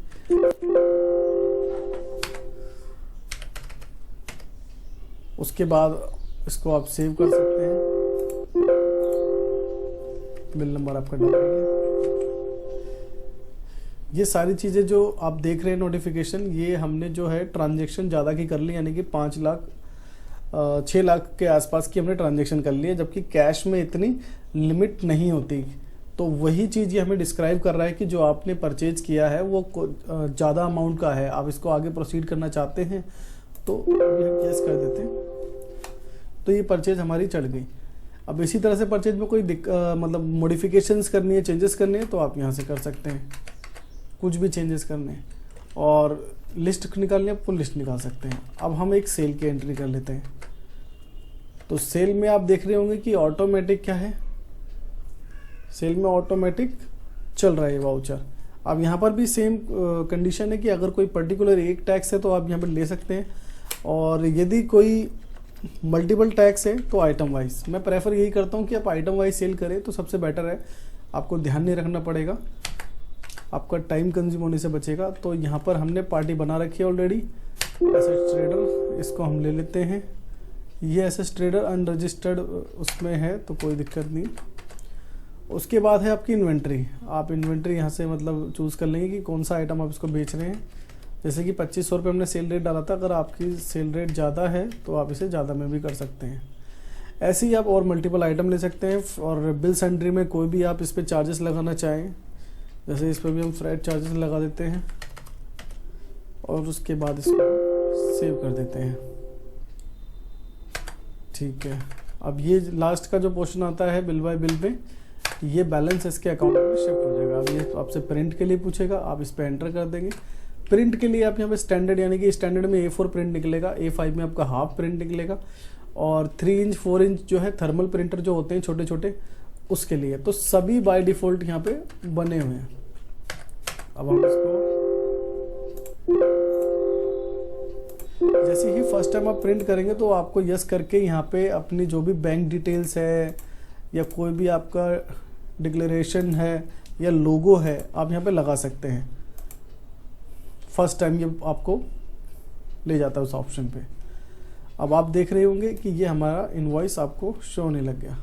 उसके बाद इसको आप सेव कर सकते हैं, बिल नंबर आपका डालेंगे। ये सारी चीज़ें जो आप देख रहे हैं नोटिफिकेशन, ये हमने जो है ट्रांजैक्शन ज़्यादा की कर ली, यानी कि 6 लाख के आसपास की हमने ट्रांजैक्शन कर ली है, जबकि कैश में इतनी लिमिट नहीं होती। तो वही चीज़ ये हमें डिस्क्राइब कर रहा है कि जो आपने परचेज किया है वो ज़्यादा अमाउंट का है, आप इसको आगे प्रोसीड करना चाहते हैं तो यस कर देते हैं, तो ये परचेज हमारी चढ़ गई। अब इसी तरह से परचेज में कोई मतलब मॉडिफिकेशंस करनी है, चेंजेस करने हैं तो आप यहाँ से कर सकते हैं, कुछ भी चेंजेस करने हैं। और लिस्ट निकालनी है आपको, लिस्ट निकाल सकते हैं। अब हम एक सेल की एंट्री कर लेते हैं। तो सेल में आप देख रहे होंगे कि ऑटोमेटिक क्या है, सेल में ऑटोमेटिक चल रहा है वाउचर। अब यहाँ पर भी सेम कंडीशन है कि अगर कोई पर्टिकुलर एक टैक्स है तो आप यहाँ पर ले सकते हैं, और यदि कोई मल्टीपल टैक्स है तो आइटम वाइज। मैं प्रेफर यही करता हूँ कि आप आइटम वाइज सेल करें तो सबसे बेटर है, आपको ध्यान नहीं रखना पड़ेगा, आपका टाइम कंज्यूम होने से बचेगा। तो यहाँ पर हमने पार्टी बना रखी है ऑलरेडी, एसेट ट्रेडर, इसको हम ले लेते हैं। ये एसेट ट्रेडर अनरजिस्टर्ड उसमें है तो कोई दिक्कत नहीं। उसके बाद है आपकी इन्वेंट्री। आप इन्वेंट्री यहाँ से मतलब चूज़ कर लेंगे कि कौन सा आइटम आप इसको बेच रहे हैं। जैसे कि 2500 रुपये हमने सेल रेट डाला था, अगर आपकी सेल रेट ज़्यादा है तो आप इसे ज़्यादा में भी कर सकते हैं। ऐसे ही आप और मल्टीपल आइटम ले सकते हैं। और बिल सेंट्री में कोई भी आप इस पर चार्जेस लगाना चाहें, जैसे इस पर भी हम फ्राइट चार्जेस लगा देते हैं, और उसके बाद इसको सेव कर देते हैं। ठीक है, अब ये लास्ट का जो पोर्शन आता है बिल बाय बिल पे, ये बैलेंस इसके अकाउंट में शिफ्ट हो जाएगा। अब ये आपसे प्रिंट के लिए पूछेगा, आप इस पर एंटर कर देंगे। प्रिंट के लिए आप यहाँ पे स्टैंडर्ड, यानी कि स्टैंडर्ड में A4 प्रिंट निकलेगा, A5 में आपका हाफ प्रिंट निकलेगा, और 3 इंच 4 इंच जो है थर्मल प्रिंटर जो होते हैं छोटे छोटे, उसके लिए। तो सभी बाय डिफ़ॉल्ट यहाँ पे बने हुए हैं। अब हम इसको जैसे ही फर्स्ट टाइम आप प्रिंट करेंगे तो आपको यस करके यहाँ पे अपनी जो भी बैंक डिटेल्स है या कोई भी आपका डिक्लेरेशन है या लोगो है आप यहाँ पे लगा सकते हैं। फर्स्ट टाइम ये आपको ले जाता है उस ऑप्शन पे। अब आप देख रहे होंगे कि ये हमारा इनवॉइस आपको शो होने लग गया।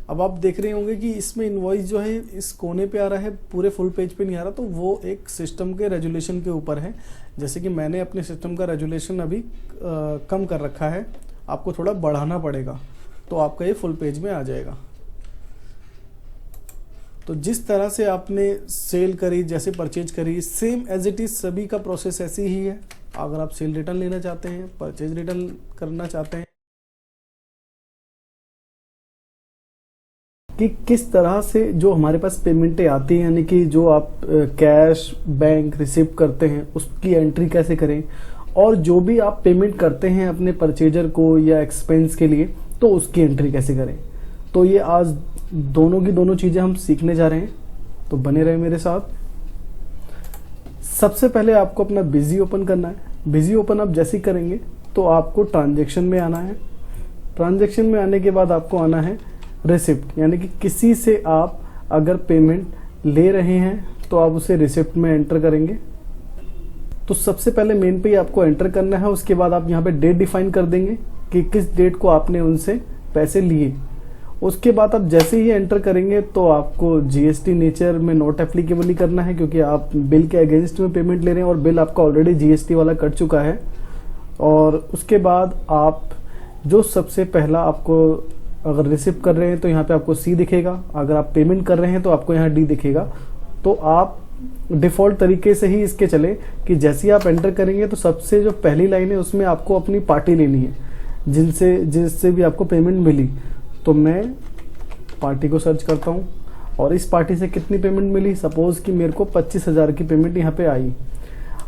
अब आप देख रहे होंगे कि इसमें इनवॉइस जो है इस कोने पे आ रहा है, पूरे फुल पेज पे नहीं आ रहा, तो वो एक सिस्टम के रेजुलेशन के ऊपर है। जैसे कि मैंने अपने सिस्टम का रेजुलेशन अभी कम कर रखा है, आपको थोड़ा बढ़ाना पड़ेगा तो आपका ये फुल पेज में आ जाएगा। तो जिस तरह से आपने सेल करी, जैसे परचेज करी, सेम एज इट इज सभी का प्रोसेस ऐसी ही है। अगर आप सेल रिटर्न लेना चाहते हैं, परचेज रिटर्न करना चाहते हैं कि किस तरह से जो हमारे पास पेमेंटें आती हैं, यानी कि जो आप कैश बैंक रिसीव करते हैं उसकी एंट्री कैसे करें, और जो भी आप पेमेंट करते हैं अपने परचेजर को या एक्सपेंस के लिए तो उसकी एंट्री कैसे करें। तो ये आज दोनों की दोनों चीज़ें हम सीखने जा रहे हैं, तो बने रहे मेरे साथ। सबसे पहले आपको अपना बिजी ओपन करना है। बिजी ओपन आप जैसे ही करेंगे तो आपको ट्रांजैक्शन में आना है। ट्रांजैक्शन में आने के बाद आपको आना है रिसिप्ट, यानी कि किसी से आप अगर पेमेंट ले रहे हैं तो आप उसे रिसिप्ट में एंटर करेंगे। तो सबसे पहले मेन पे ही आपको एंटर करना है। उसके बाद आप यहाँ पे डेट डिफाइन कर देंगे कि किस डेट को आपने उनसे पैसे लिए। उसके बाद आप जैसे ही एंटर करेंगे तो आपको जीएसटी नेचर में नॉट एप्लीकेबल ही करना है, क्योंकि आप बिल के अगेंस्ट में पेमेंट ले रहे हैं और बिल आपका ऑलरेडी जीएसटी वाला कट चुका है। और उसके बाद आप जो सबसे पहला आपको अगर रिसीव कर रहे हैं तो यहाँ पे आपको सी दिखेगा, अगर आप पेमेंट कर रहे हैं तो आपको यहाँ डी दिखेगा। तो आप डिफ़ॉल्ट तरीके से ही इसके चले कि जैसे ही आप एंटर करेंगे तो सबसे जो पहली लाइन है उसमें आपको अपनी पार्टी लेनी है, जिससे भी आपको पेमेंट मिली। तो मैं पार्टी को सर्च करता हूँ और इस पार्टी से कितनी पेमेंट मिली, सपोज़ कि मेरे को 25,000 की पेमेंट यहाँ पे आई।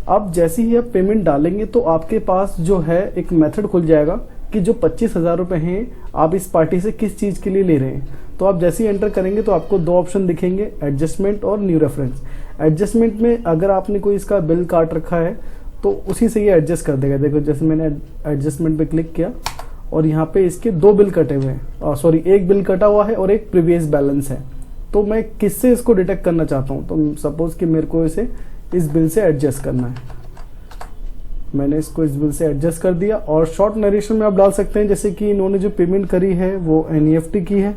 अब जैसे ही आप पेमेंट डालेंगे तो आपके पास जो है एक मेथड खुल जाएगा कि जो 25,000 रुपये हैं आप इस पार्टी से किस चीज़ के लिए ले रहे हैं। तो आप जैसे ही एंटर करेंगे तो आपको दो ऑप्शन दिखेंगे, एडजस्टमेंट और न्यू रेफरेंस। एडजस्टमेंट में अगर आपने कोई इसका बिल काट रखा है तो उसी से ये एडजस्ट कर देगा। देखो जैसे मैंने एडजस्टमेंट पे क्लिक किया और यहाँ पे इसके दो बिल कटे हुए हैं, सॉरी एक बिल कटा हुआ है और एक प्रीवियस बैलेंस है। तो मैं किससे इसको डिटेक्ट करना चाहता हूँ, तो सपोज़ कि मेरे को इसे इस बिल से एडजस्ट करना है। मैंने इसको इस बिल से एडजस्ट कर दिया। और शॉर्ट नरेशन में आप डाल सकते हैं जैसे कि इन्होंने जो पेमेंट करी है वो एनईएफटी की है,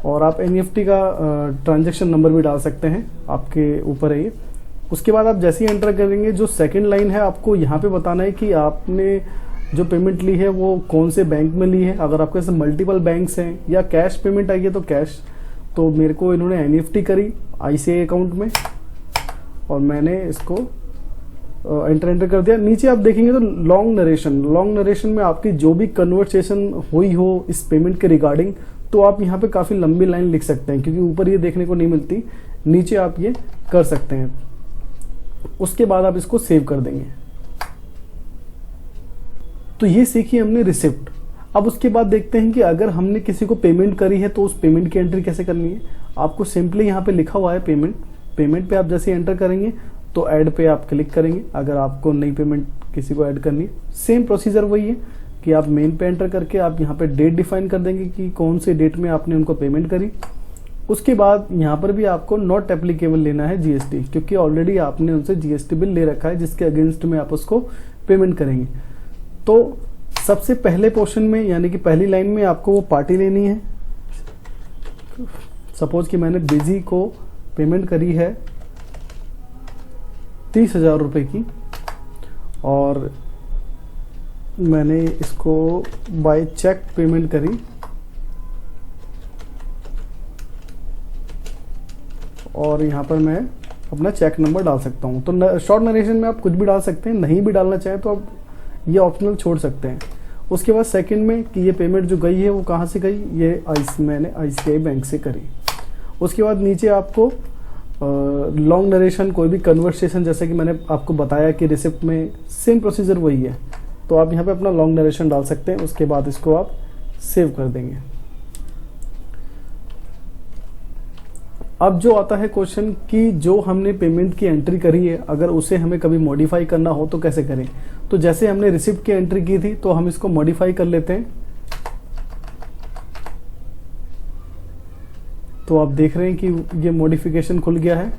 और आप एनईएफटी का ट्रांजैक्शन नंबर भी डाल सकते हैं, आपके ऊपर है ये। उसके बाद आप जैसे ही एंटर करेंगे जो सेकंड लाइन है आपको यहाँ पे बताना है कि आपने जो पेमेंट ली है वो कौन से बैंक में ली है। अगर आपके पास मल्टीपल बैंक्स हैं या कैश पेमेंट आई है तो कैश। तो मेरे को इन्होंने एनईएफटी करी आईसीआई अकाउंट में और मैंने इसको एंटर कर दिया। नीचे आप देखेंगे तो लॉन्ग नरेशन में आपकी जो भी कन्वर्सेशन हुई हो इस पेमेंट के रिगार्डिंग, तो आप यहाँ पे काफ़ी लंबी लाइन लिख सकते हैं, क्योंकि ऊपर ये देखने को नहीं मिलती, नीचे आप ये कर सकते हैं। उसके बाद आप इसको सेव कर देंगे। तो ये सीखी हमने रिसिप्ट। अब उसके बाद देखते हैं कि अगर हमने किसी को पेमेंट करी है तो उस पेमेंट की एंट्री कैसे करनी है। आपको सिंपली यहाँ पे लिखा हुआ है पेमेंट पे आप जैसे एंटर करेंगे तो ऐड पे आप क्लिक करेंगे। अगर आपको नई पेमेंट किसी को ऐड करनी है, सेम प्रोसीजर वही है कि आप मेन पे एंटर करके आप यहाँ पे डेट डिफाइन कर देंगे कि कौन से डेट में आपने उनको पेमेंट करी। उसके बाद यहाँ पर भी आपको नॉट एप्लीकेबल लेना है जीएसटी, क्योंकि ऑलरेडी आपने उनसे जीएसटी बिल ले रखा है जिसके अगेंस्ट में आप उसको पेमेंट करेंगे। तो सबसे पहले पोर्शन में यानी कि पहली लाइन में आपको वो पार्टी लेनी है। सपोज कि मैंने बिजी को पेमेंट करी है 30,000 रुपये की और मैंने इसको बाय चेक पेमेंट करी और यहाँ पर मैं अपना चेक नंबर डाल सकता हूँ। तो शॉर्ट नरेशन में आप कुछ भी डाल सकते हैं, नहीं भी डालना चाहें तो आप ये ऑप्शनल छोड़ सकते हैं। उसके बाद सेकंड में कि ये पेमेंट जो गई है वो कहाँ से गई, ये मैंने आईसीआई बैंक से करी। उसके बाद नीचे आपको लॉन्ग नरेशन कोई भी कन्वर्सेशन, जैसे कि मैंने आपको बताया कि रिसिप्ट में सेम प्रोसीजर वही है, तो आप यहाँ पे अपना लॉन्ग नरेशन डाल सकते हैं। उसके बाद इसको आप सेव कर देंगे। अब जो आता है क्वेश्चन कि जो हमने पेमेंट की एंट्री करी है अगर उसे हमें कभी मॉडिफाई करना हो तो कैसे करें। तो जैसे हमने रिसिप्ट की एंट्री की थी तो हम इसको मॉडिफाई कर लेते हैं। तो आप देख रहे हैं कि ये मॉडिफिकेशन खुल गया है।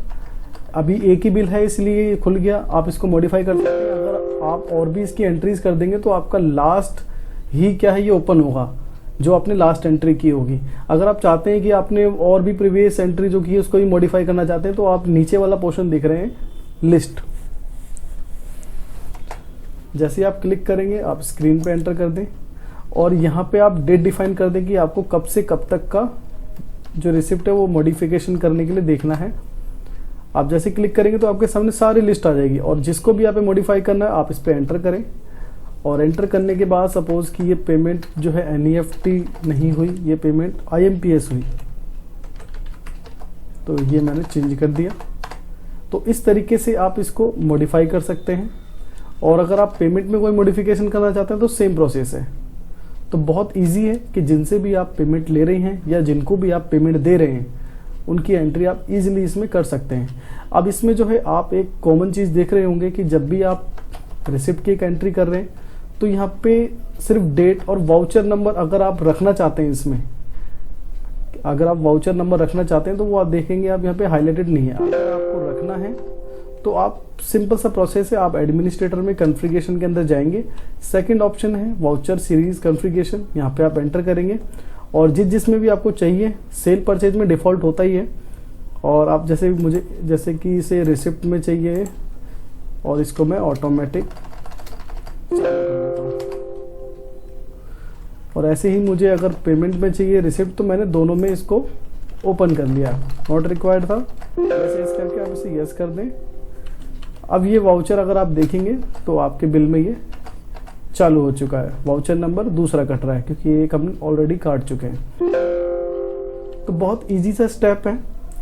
अभी एक ही बिल है इसलिए ये खुल गया, आप इसको मॉडिफाई कर सकते हैं। अगर आप और भी इसकी एंट्रीज कर देंगे तो आपका लास्ट ही क्या है ये ओपन होगा, जो आपने लास्ट एंट्री की होगी। अगर आप चाहते हैं कि आपने और भी प्रीवियस एंट्री जो की है उसको भी मॉडिफाई करना चाहते हैं तो आप नीचे वाला पोर्शन दिख रहे हैं लिस्ट, जैसे आप क्लिक करेंगे आप स्क्रीन पे एंटर कर दें और यहाँ पे आप डेट डिफाइन कर दें कि आपको कब से कब तक का जो रिसिप्ट है वो मॉडिफिकेशन करने के लिए देखना है। आप जैसे क्लिक करेंगे तो आपके सामने सारी लिस्ट आ जाएगी और जिसको भी आप मॉडिफाई करना है आप इस पर एंटर करें। और एंटर करने के बाद सपोज कि ये पेमेंट जो है NEFT नहीं हुई, ये पेमेंट IMPS हुई, तो ये मैंने चेंज कर दिया। तो इस तरीके से आप इसको मॉडिफाई कर सकते हैं। और अगर आप पेमेंट में कोई मॉडिफिकेशन करना चाहते हैं तो सेम प्रोसेस है। तो बहुत इजी है कि जिनसे भी आप पेमेंट ले रहे हैं या जिनको भी आप पेमेंट दे रहे हैं उनकी एंट्री आप इजीली इसमें कर सकते हैं। अब इसमें जो है आप एक कॉमन चीज़ देख रहे होंगे कि जब भी आप रिसिप्ट की एक एंट्री कर रहे हैं तो यहाँ पे सिर्फ डेट और वाउचर नंबर अगर आप रखना चाहते हैं, इसमें अगर आप वाउचर नंबर रखना चाहते हैं तो वो आप देखेंगे आप यहाँ पे हाईलाइटेड नहीं है। अगर आपको रखना है तो आप सिंपल सा प्रोसेस है, आप एडमिनिस्ट्रेटर में कॉन्फ़िगरेशन के अंदर जाएंगे, सेकंड ऑप्शन है वाउचर सीरीज कॉन्फ़िगरेशन, यहाँ पे आप एंटर करेंगे और जिसमें भी आपको चाहिए, सेल परचेज में डिफ़ॉल्ट होता ही है। और आप जैसे कि इसे रिसिप्ट में चाहिए और इसको मैं ऑटोमेटिक और ऐसे ही मुझे अगर पेमेंट में चाहिए रिसिप्ट तो मैंने दोनों में इसको ओपन कर लिया, नॉट रिक्वायर्ड था, ऐसे इस करके आप इसे यस कर दें। अब ये वाउचर अगर आप देखेंगे तो आपके बिल में ये चालू हो चुका है, वाउचर नंबर दूसरा कट रहा है क्योंकि एक हमने ऑलरेडी काट चुके हैं। तो बहुत इजी सा स्टेप है,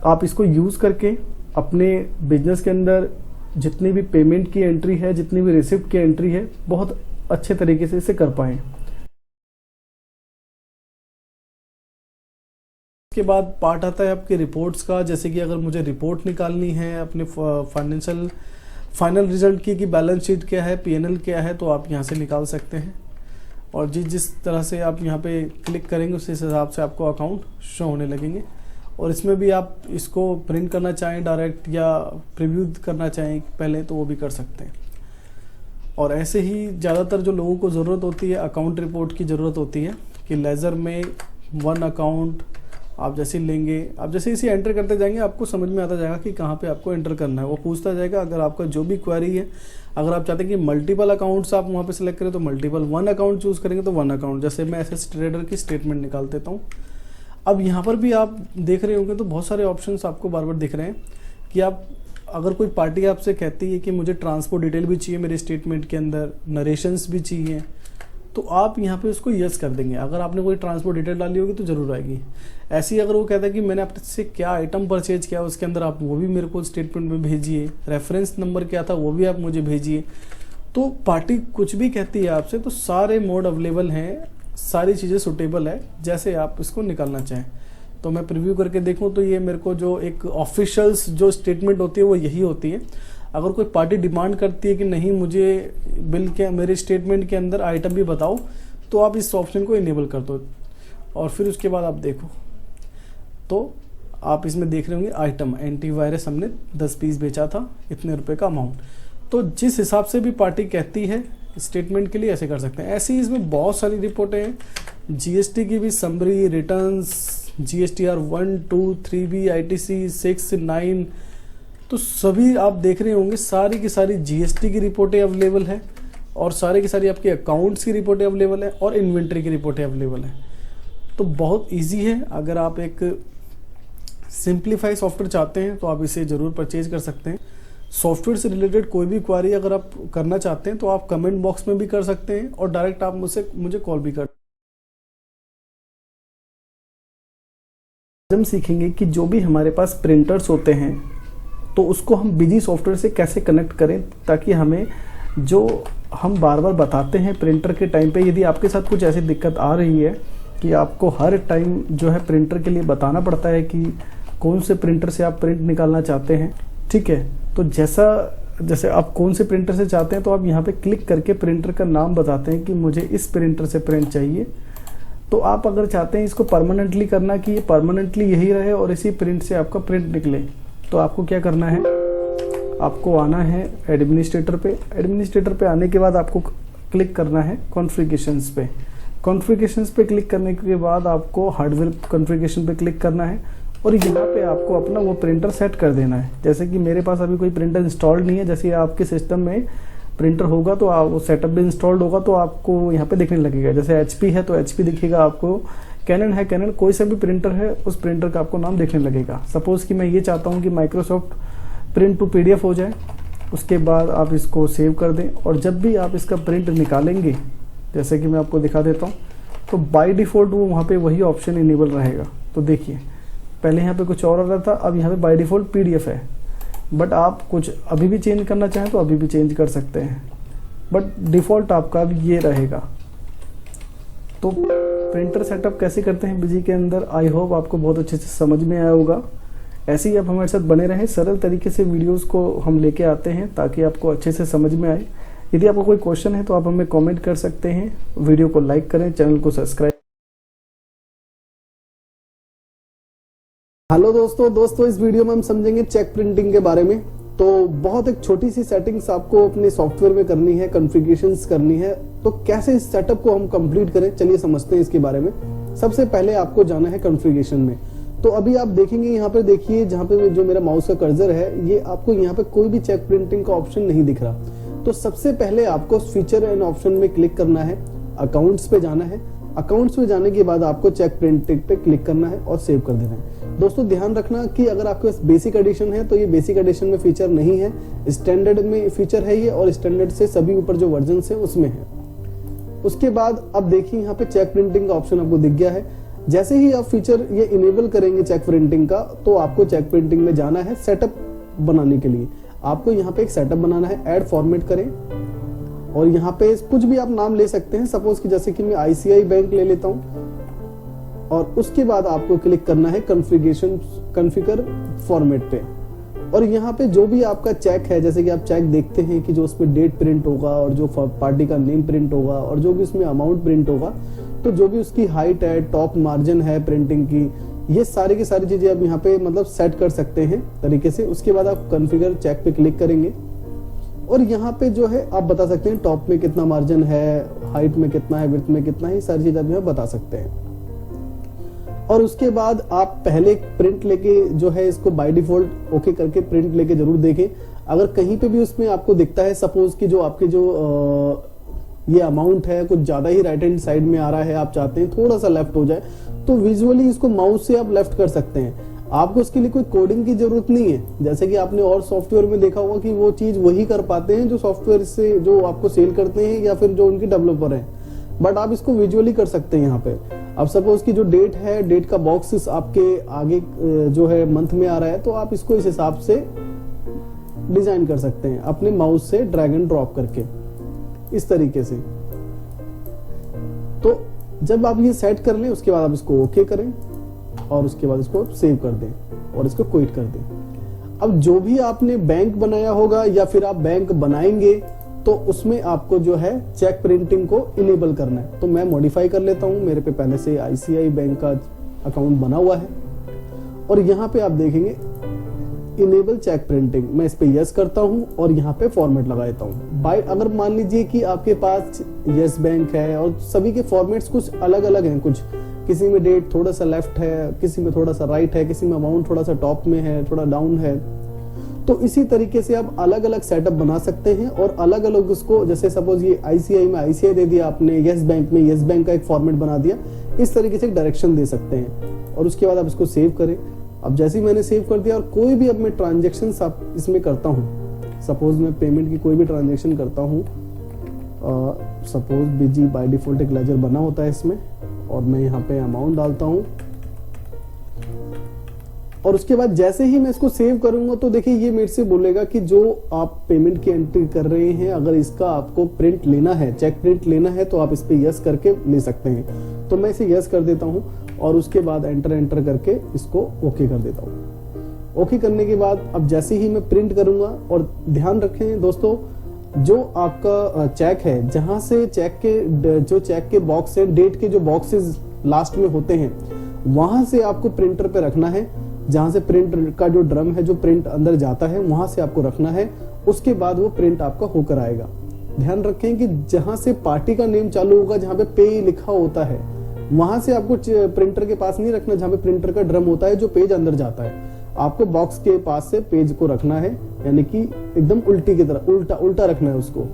आप इसको यूज़ करके अपने बिजनेस के अंदर जितनी भी पेमेंट की एंट्री है, जितनी भी रिसिप्ट की एंट्री है, बहुत अच्छे तरीके से इसे कर पाएँ। के बाद पार्ट आता है आपके रिपोर्ट्स का, जैसे कि अगर मुझे रिपोर्ट निकालनी है अपने फाइनेंशियल फाइनल रिजल्ट की कि बैलेंस शीट क्या है, P&L क्या है, तो आप यहाँ से निकाल सकते हैं। और जिस तरह से आप यहाँ पे क्लिक करेंगे उस हिसाब से आपको अकाउंट शो होने लगेंगे। और इसमें भी आप इसको प्रिंट करना चाहें डायरेक्ट या प्रीव्यू करना चाहें पहले तो वो भी कर सकते हैं। और ऐसे ही ज़्यादातर जो लोगों को ज़रूरत होती है अकाउंट रिपोर्ट की ज़रूरत होती है कि लेज़र में वन अकाउंट आप जैसे लेंगे, आप जैसे इसे एंटर करते जाएंगे आपको समझ में आता जाएगा कि कहाँ पे आपको एंटर करना है, वो पूछता जाएगा। अगर आपका जो भी क्वेरी है, अगर आप चाहते हैं कि मल्टीपल अकाउंट्स आप वहाँ पे सिलेक्ट करें तो मल्टीपल, वन अकाउंट चूज़ करेंगे तो वन अकाउंट। जैसे मैं एसएस ट्रेडर की स्टेटमेंट निकाल देता हूँ। अब यहाँ पर भी आप देख रहे होंगे तो बहुत सारे ऑप्शंस आपको बार बार दिख रहे हैं कि आप अगर कोई पार्टी आपसे कहती है कि मुझे ट्रांसपोर्ट डिटेल भी चाहिए मेरे स्टेटमेंट के अंदर, नरेशंस भी चाहिए, तो आप यहाँ पे उसको यस कर देंगे। अगर आपने कोई ट्रांसपोर्ट डिटेल डाली होगी तो ज़रूर आएगी। ऐसे ही अगर वो कहता है कि मैंने आपसे क्या आइटम परचेज किया उसके अंदर आप वो भी मेरे को स्टेटमेंट में भेजिए, रेफरेंस नंबर क्या था वो भी आप मुझे भेजिए। तो पार्टी कुछ भी कहती है आपसे तो सारे मोड अवेलेबल हैं, सारी चीज़ें सुटेबल है, जैसे आप इसको निकालना चाहें। तो मैं प्रीव्यू करके देखूँ तो ये मेरे को जो एक ऑफिशियल्स जो स्टेटमेंट होती है वो यही होती है। अगर कोई पार्टी डिमांड करती है कि नहीं मुझे बिल के मेरे स्टेटमेंट के अंदर आइटम भी बताओ, तो आप इस ऑप्शन को इनेबल कर दो और फिर उसके बाद आप देखो तो आप इसमें देख रहे होंगे आइटम एंटीवायरस हमने 10 पीस बेचा था, इतने रुपए का अमाउंट। तो जिस हिसाब से भी पार्टी कहती है स्टेटमेंट के लिए ऐसे कर सकते हैं। ऐसे ही इसमें बहुत सारी रिपोर्टें हैं, जीएसटी की भी summary, returns, GSTR 1, 2, 3B, ITC 6, 9, तो सभी आप देख रहे होंगे सारी की सारी जीएसटी की रिपोर्टें अवेलेबल है और सारी की सारी आपके अकाउंट्स की रिपोर्टें अवेलेबल है और इन्वेंट्री की रिपोर्टें अवेलेबल है। तो बहुत इजी है, अगर आप एक सिंप्लीफाई सॉफ्टवेयर चाहते हैं तो आप इसे ज़रूर परचेज कर सकते हैं। सॉफ्टवेयर से रिलेटेड कोई भी क्वारी अगर आप करना चाहते हैं तो आप कमेंट बॉक्स में भी कर सकते हैं और डायरेक्ट आप मुझे कॉल भी कर। हम सीखेंगे कि जो भी हमारे पास प्रिंटर्स होते हैं तो उसको हम बिजी सॉफ्टवेयर से कैसे कनेक्ट करें, ताकि हमें जो हम बार बार बताते हैं प्रिंटर के टाइम पे, यदि आपके साथ कुछ ऐसी दिक्कत आ रही है कि आपको हर टाइम जो है प्रिंटर के लिए बताना पड़ता है कि कौन से प्रिंटर से आप प्रिंट निकालना चाहते हैं, ठीक है, तो जैसे आप कौन से प्रिंटर से चाहते हैं तो आप यहाँ पे क्लिक करके प्रिंटर का नाम बताते हैं कि मुझे इस प्रिंटर से प्रिंट चाहिए, तो आप अगर चाहते हैं इसको परमानेंटली करना कि ये परमानेंटली यही रहे और इसी प्रिंट से आपका प्रिंट निकले, तो आपको क्या करना है, आपको आना है एडमिनिस्ट्रेटर पे। एडमिनिस्ट्रेटर पे आने के बाद आपको क्लिक करना है कॉन्फ़िगरेशंस पे। कॉन्फ़िगरेशंस पे क्लिक करने के बाद आपको हार्डवेयर कॉन्फ़िगरेशन पे क्लिक करना है और यहाँ पे आपको अपना वो प्रिंटर सेट कर देना है। जैसे कि मेरे पास अभी कोई प्रिंटर इंस्टॉल्ड नहीं है, जैसे आपके सिस्टम में प्रिंटर होगा तो वो सेटअप भी इंस्टॉल्ड होगा तो आपको यहाँ पे दिखने लगेगा। जैसे HP है तो HP दिखेगा आपको, कैनन है कैनन, कोई सा भी प्रिंटर है उस प्रिंटर का आपको नाम दिखने लगेगा। सपोज़ कि मैं ये चाहता हूँ कि माइक्रोसॉफ्ट प्रिंट टू PDF हो जाए, उसके बाद आप इसको सेव कर दें और जब भी आप इसका प्रिंट निकालेंगे, जैसे कि मैं आपको दिखा देता हूँ, तो बाय डिफ़ॉल्ट वो वहाँ पे वही ऑप्शन इनेबल रहेगा। तो देखिए पहले यहाँ पे कुछ और आ रहा था, अब यहाँ पे बाय डिफ़ॉल्ट PDF है, बट आप कुछ अभी भी चेंज करना चाहें तो अभी भी चेंज कर सकते हैं, बट डिफ़ॉल्ट आपका अब ये रहेगा। तो प्रिंटर सेटअप कैसे करते हैं बिजी के अंदर, आई होप आपको बहुत अच्छे से समझ में आया होगा। ऐसे ही आप हमारे साथ बने रहें, सरल तरीके से वीडियोस को हम लेके आते हैं ताकि आपको अच्छे से समझ में आए। यदि आपको कोई क्वेश्चन है तो आप हमें कमेंट कर सकते हैं, वीडियो को लाइक करें, चैनल को सब्सक्राइब। हेलो दोस्तों इस वीडियो में हम समझेंगे चेक प्रिंटिंग के बारे में। तो बहुत एक छोटी सी सेटिंग्स आपको अपने सॉफ्टवेयर में करनी है, कॉन्फ़िगरेशंस करनी है। तो कैसे इस सेटअप को हम कंप्लीट करें, चलिए समझते हैं इसके बारे में। सबसे पहले आपको जाना है कॉन्फ़िगरेशन में। तो अभी आप देखेंगे यहाँ पे, देखिए जहाँ पे जो मेरा माउस का कर्सर है, ये आपको यहाँ पे कोई भी चेक प्रिंटिंग का ऑप्शन नहीं दिख रहा। तो सबसे पहले आपको फीचर एंड ऑप्शन में क्लिक करना है, अकाउंट्स पे जाना है। अकाउंट्स में जाने के बाद आपको चेक प्रिंटिंग पे क्लिक करना है और सेव कर देना है। दोस्तों ध्यान रखना कि अगर आपके पास बेसिक एडिशन है तो ये बेसिक एडिशन में फीचर नहीं है, स्टैंडर्ड में फीचर है ये, और स्टैंडर्ड से सभी ऊपर जो वर्जन है उसमें है। उसके बाद अब देखिए यहाँ पे चेक प्रिंटिंग का ऑप्शन आपको दिख गया है। जैसे ही आप फीचर ये इनेबल करेंगे चेक प्रिंटिंग का, तो आपको चेक प्रिंटिंग में जाना है सेटअप बनाने के लिए। आपको यहाँ पे एक सेटअप बनाना है, ऐड फॉर्मेट करें और यहाँ पे कुछ भी आप नाम ले सकते हैं। सपोज कि जैसे कि मैं ICICI बैंक ले लेता हूँ और उसके बाद आपको क्लिक करना है कॉन्फ़िगर फॉर्मेट पे। और यहाँ पे जो भी आपका चेक है, जैसे कि आप चेक देखते हैं कि जो उसमें डेट प्रिंट होगा और जो पार्टी का नेम प्रिंट होगा और जो भी उसमें अमाउंट प्रिंट होगा, तो जो भी उसकी हाइट है, टॉप मार्जिन है प्रिंटिंग की, ये सारी की सारी चीजें आप यहाँ पे मतलब सेट कर सकते हैं तरीके से। उसके बाद आप कॉन्फ़िगर चेक पे क्लिक करेंगे और यहाँ पे जो है आप बता सकते हैं टॉप में कितना मार्जिन है, हाइट में कितना है, विड्थ में कितना है, ये सारी चीजें आप यहाँ बता सकते हैं। और उसके बाद आप पहले प्रिंट लेके जो है इसको बाय डिफॉल्ट ओके करके प्रिंट लेके जरूर देखें। अगर कहीं पे भी उसमें आपको दिखता है सपोज कि जो आपके जो ये अमाउंट है कुछ ज्यादा ही राइट हैंड साइड में आ रहा है, आप चाहते हैं थोड़ा सा लेफ्ट हो जाए, तो विजुअली इसको माउस से आप लेफ्ट कर सकते हैं। आपको उसके लिए कोई कोडिंग की जरूरत नहीं है, जैसे कि आपने और सॉफ्टवेयर में देखा होगा कि वो चीज वही कर पाते हैं जो सॉफ्टवेयर से जो आपको सेल करते हैं या फिर जो उनके डेवलपर हैं, बट आप इसको विजुअली कर सकते हैं यहाँ पे। अब सपोज की जो डेट है, डेट का बॉक्स आपके आगे जो है मंथ में आ रहा है, तो आप इसको इस हिसाब से डिजाइन कर सकते हैं अपने माउस से ड्रैग एंड ड्रॉप करके इस तरीके से। तो जब आप ये सेट कर लें उसके बाद आप इसको ओके करें और उसके बाद इसको सेव कर दें और इसको क्विट कर दें। अब जो भी आपने बैंक बनाया होगा या फिर आप बैंक बनाएंगे तो उसमें आपको जो है चेक प्रिंटिंग को इनेबल करना है। तो मैं मॉडिफाई कर लेता हूं, मेरे पे पहले से ICICI बैंक का अकाउंट बना हुआ है और यहाँ पे आप देखेंगे इनेबल चेक प्रिंटिंग, मैं इस पे यस करता हूं और यहाँ पे फॉर्मेट लगा देता हूं। बाय अगर मान लीजिए कि आपके पास यस बैंक है और सभी के फॉर्मेट्स कुछ अलग अलग हैं, कुछ किसी में डेट थोड़ा सा लेफ्ट है, किसी में थोड़ा सा राइट है, किसी में अमाउंट थोड़ा सा टॉप में है, थोड़ा डाउन है, तो इसी तरीके से आप अलग अलग सेटअप बना सकते हैं और अलग अलग उसको, जैसे सपोज ये ICICI में ICICI दे दिया आपने, यस बैंक में यस बैंक का एक फॉर्मेट बना दिया, इस तरीके से एक डायरेक्शन दे सकते हैं। और उसके बाद आप इसको सेव करें। अब जैसे ही मैंने सेव कर दिया और कोई भी अब मैं ट्रांजेक्शन आप इसमें करता हूँ, सपोज मैं पेमेंट की कोई भी ट्रांजेक्शन करता हूँ, सपोज बिजी बाय डिफॉल्ट एक लेजर बना होता है इसमें और मैं यहाँ पे अमाउंट डालता हूँ और उसके बाद जैसे ही मैं इसको सेव करूंगा तो देखिए ये मेरे से बोलेगा कि जो आप पेमेंट की एंट्री कर रहे हैं, अगर इसका आपको प्रिंट लेना है, चेक प्रिंट लेना है, तो आप इस पे यस करके ले सकते हैं। तो मैं इसे यस कर देता हूं और उसके बाद एंटर करके इसको ओके कर देता हूं। ओके करने के बाद अब जैसे ही मैं प्रिंट करूंगा, और ध्यान रखें दोस्तों, जो आपका चेक है, जहां से चेक के बॉक्स है, डेट के जो बॉक्सेस लास्ट में होते हैं वहां से आपको प्रिंटर पे रखना है। जहां से प्रिंट का जो ड्रम है, जो प्रिंट अंदर जाता है, वहां से आपको रखना है। उसके बाद वो प्रिंट आपका होकर आएगा। ध्यान रखें कि जहां से पार्टी का नेम चालू होगा, जहां पे पे लिखा होता है, वहां से आपको प्रिंटर के पास नहीं रखना जहां पे प्रिंटर का ड्रम होता है, जो पेज अंदर जाता है। आपको बॉक्स के पास से पेज को रखना है, यानी कि एकदम उल्टी की तरह, उल्टा रखना है उसको।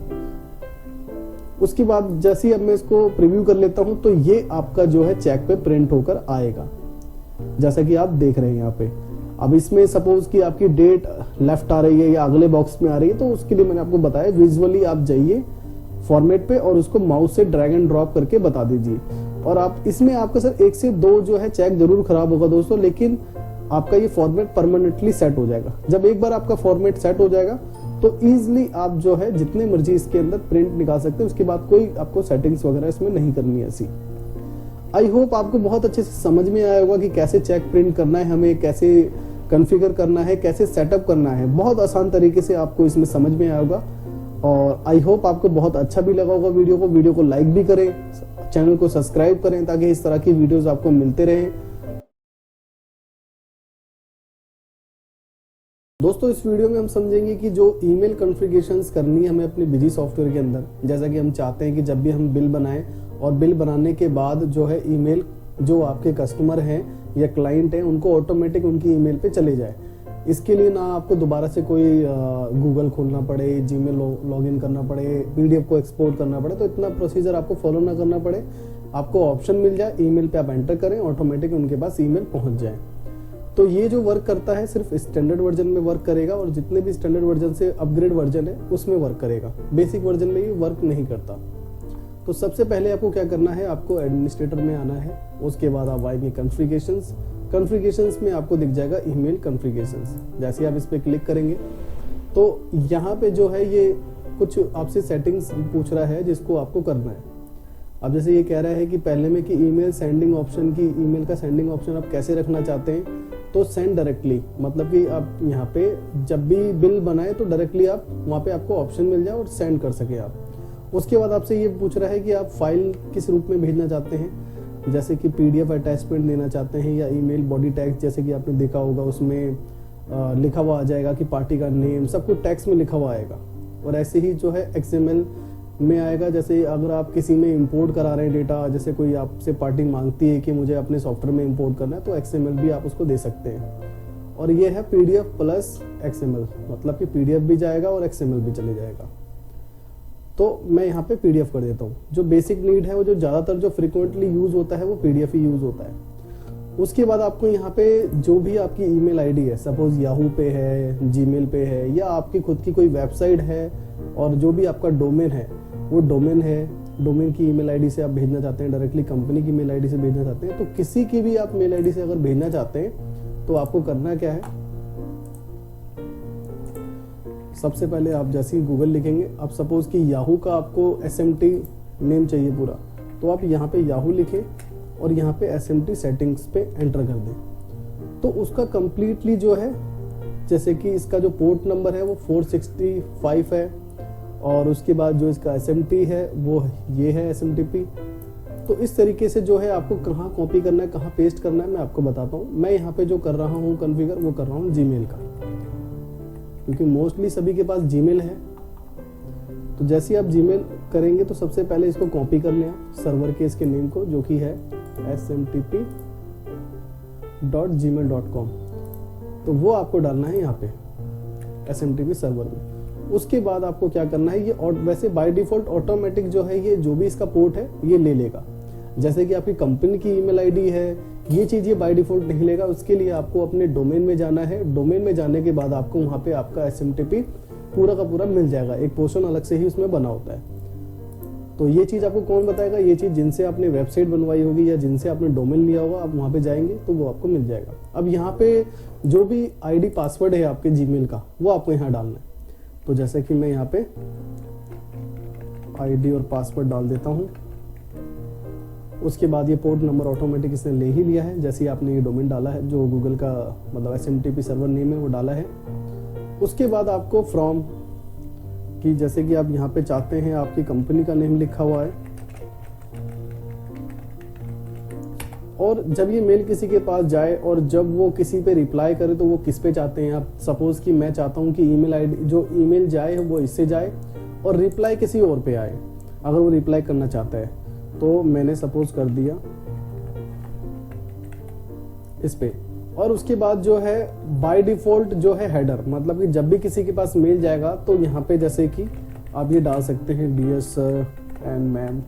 उसके बाद जैसे ही अब मैं इसको प्रीव्यू कर लेता हूं, तो ये आपका जो है चेक पे प्रिंट होकर आएगा, जैसा कि आप देख रहे हैं यहाँ पे। अब इसमें सपोज कि आपकी डेट लेफ्ट आ रही है या अगले बॉक्स में आ रही है, तो उसके लिए मैंने आपको बताया विजुअली आप जाइए फॉर्मेट पे और उसको माउस से ड्रैग एंड ड्रॉप करके बता दीजिए। और आप इसमें आपका सर 1 से 2 जो है चेक जरूर खराब होगा दोस्तों, लेकिन आपका ये फॉर्मेट परमानेंटली सेट हो जाएगा। जब एक बार आपका फॉर्मेट सेट हो जाएगा तो इजीली आप जो है जितने मर्जी इसके अंदर प्रिंट निकाल सकते हैं। उसके बाद कोई आपको सेटिंग्स वगैरह इसमें नहीं करनी है ऐसी। आई होप आपको बहुत अच्छे से समझ में आया होगा कि कैसे चेक प्रिंट करना है, हमें कैसे कॉन्फ़िगर करना है, कैसे सेटअप करना है। बहुत आसान तरीके से आपको इसमें समझ में आया होगा और आई होप आपको बहुत अच्छा भी लगा होगा वीडियो को लाइक भी करें, चैनल को सब्सक्राइब करें ताकि इस तरह की वीडियोस आपको मिलते रहें। दोस्तों इस वीडियो में हम समझेंगे कि जो ईमेल कॉन्फ़िगरेशंस करनी है हमें अपने बिजी सॉफ्टवेयर के अंदर, जैसा कि हम चाहते हैं कि जब भी हम बिल बनाएं और बिल बनाने के बाद जो है ईमेल जो आपके कस्टमर हैं या क्लाइंट हैं उनको ऑटोमेटिक उनकी ईमेल पे चले जाए। इसके लिए ना आपको दोबारा से कोई गूगल खोलना पड़े, जीमेल लॉगिन करना पड़े, पीडीएफ को एक्सपोर्ट करना पड़े, तो इतना प्रोसीजर आपको फॉलो ना करना पड़े। आपको ऑप्शन मिल जाए, ईमेल पे आप एंटर करें, ऑटोमेटिक उनके पास ईमेल पहुंच जाए। तो ये जो वर्क करता है सिर्फ स्टैंडर्ड वर्जन में वर्क करेगा और जितने भी स्टैंडर्ड वर्जन से अपग्रेड वर्जन है उसमें वर्क करेगा। बेसिक वर्जन में ये वर्क नहीं करता। तो सबसे पहले आपको क्या करना है, आपको एडमिनिस्ट्रेटर में आना है। उसके बाद आप आएंगे कॉन्फ़िगरेशंस में आपको दिख जाएगा ईमेल कॉन्फ़िगरेशंस। जैसे आप इस पर क्लिक करेंगे तो यहाँ पे जो है ये कुछ आपसे सेटिंग्स पूछ रहा है जिसको आपको करना है। अब जैसे ये कह रहा है कि पहले में कि ईमेल सेंडिंग ऑप्शन की, ईमेल का सेंडिंग ऑप्शन आप कैसे रखना चाहते हैं, तो सेंड डायरेक्टली, मतलब कि आप यहाँ पे जब भी बिल बनाए तो डायरेक्टली आप वहाँ पे आपको ऑप्शन मिल जाए और सेंड कर सके आप। उसके बाद आपसे ये पूछ रहा है कि आप फाइल किस रूप में भेजना चाहते हैं, जैसे कि पीडीएफ अटैचमेंट देना चाहते हैं या ईमेल बॉडी टैग, जैसे कि आपने देखा होगा उसमें लिखा हुआ आ जाएगा कि पार्टी का नेम, सब कुछ टेक्स्ट में लिखा हुआ आएगा। और ऐसे ही जो है XML में आएगा। जैसे अगर आप किसी में इंपोर्ट करा रहे हैं डेटा, जैसे कोई आपसे पार्टी मांगती है कि मुझे अपने सॉफ्टवेयर में इंपोर्ट करना है, तो XML भी आप उसको दे सकते हैं। और ये है PDF प्लस XML, मतलब कि PDF भी जाएगा और XML भी चले जाएगा। तो मैं यहाँ पे PDF कर देता हूँ। जो बेसिक नीड है वो जो ज़्यादातर जो फ्रिक्वेंटली यूज होता है वो PDF ही यूज होता है। उसके बाद आपको यहाँ पे जो भी आपकी ईमेल आईडी है, सपोज याहू पे है, जीमेल पे है, या आपकी खुद की कोई वेबसाइट है, और जो भी आपका डोमेन है वो डोमेन है, डोमेन की ईमेल आईडी से आप भेजना चाहते हैं, डायरेक्टली कंपनी की मेल आईडी से भेजना चाहते हैं, तो किसी की भी आप मेल आईडी से अगर भेजना चाहते हैं तो आपको करना क्या है, सबसे पहले आप जैसे ही गूगल लिखेंगे, अब सपोज कि याहू का आपको SMT नेम चाहिए पूरा, तो आप यहाँ पे याहू लिखें और यहाँ पे SMT सेटिंग्स पे एंटर कर दें। तो उसका कंप्लीटली जो है, जैसे कि इसका जो पोर्ट नंबर है वो 465 है, और उसके बाद जो इसका SMT है वो ये है SMTP। तो इस तरीके से जो है आपको कहाँ कॉपी करना है, कहाँ पेस्ट करना है, मैं आपको बताता हूँ। मैं यहाँ पे जो कर रहा हूँ कॉन्फ़िगर, वो कर रहा हूँ जीमेल का, क्योंकि मोस्टली सभी के पास जीमेल है। तो जैसे ही आप जीमेल करेंगे तो सबसे पहले इसको कॉपी कर लें सर्वर के इसके नेम को, जो कि है smtp.gmail.com। तो वो आपको डालना है यहाँ पे SMTP सर्वर में। उसके बाद आपको क्या करना है, ये और वैसे बाय डिफॉल्ट ऑटोमेटिक जो है ये जो भी इसका पोर्ट है ये ले लेगा। जैसे कि आपकी कंपनी की ईमेल आईडी है, ये चीज ये बाय डिफॉल्ट नहीं लेगा। उसके लिए आपको अपने डोमेन में जाना है। डोमेन में जाने के बाद आपको वहां पे आपका SMTP पूरा का पूरा मिल जाएगा, एक पोर्शन अलग से ही उसमें बना होता है। तो ये चीज आपको कौन बताएगा, ये चीज जिनसे आपने वेबसाइट बनवाई होगी या जिनसे आपने डोमेन लिया होगा, आप वहां पे जाएंगे तो वो आपको मिल जाएगा। अब यहाँ पे जो भी ID पासवर्ड है आपके जीमेल का, वो आपको यहाँ डालना है। तो जैसे कि मैं यहाँ पे ID और पासवर्ड डाल देता हूँ। उसके बाद ये पोर्ट नंबर ऑटोमेटिक इसने ले ही लिया है, जैसे ही आपने ये डोमेन डाला है, जो गूगल का मतलब SMTP सर्वर नेम है वो डाला है। उसके बाद आपको फ्रॉम कि जैसे कि आप यहाँ पे चाहते हैं आपकी कंपनी का नेम लिखा हुआ है, और जब ये मेल किसी के पास जाए और जब वो किसी पे रिप्लाई करे तो वो किस पे चाहते हैं आप। सपोज कि मैं चाहता हूँ कि ईमेल आईडी जो ईमेल जाए वो इससे जाए और रिप्लाई किसी और पे आए। अगर वो रिप्लाई करना चाहता है तो मैंने सपोज कर दिया इस पे, और उसके बाद जो है बाय डिफॉल्ट जो है हेडर, मतलब कि जब भी किसी के पास मेल जाएगा तो यहाँ पे जैसे कि आप ये डाल सकते हैं डियर सर एंड मैम,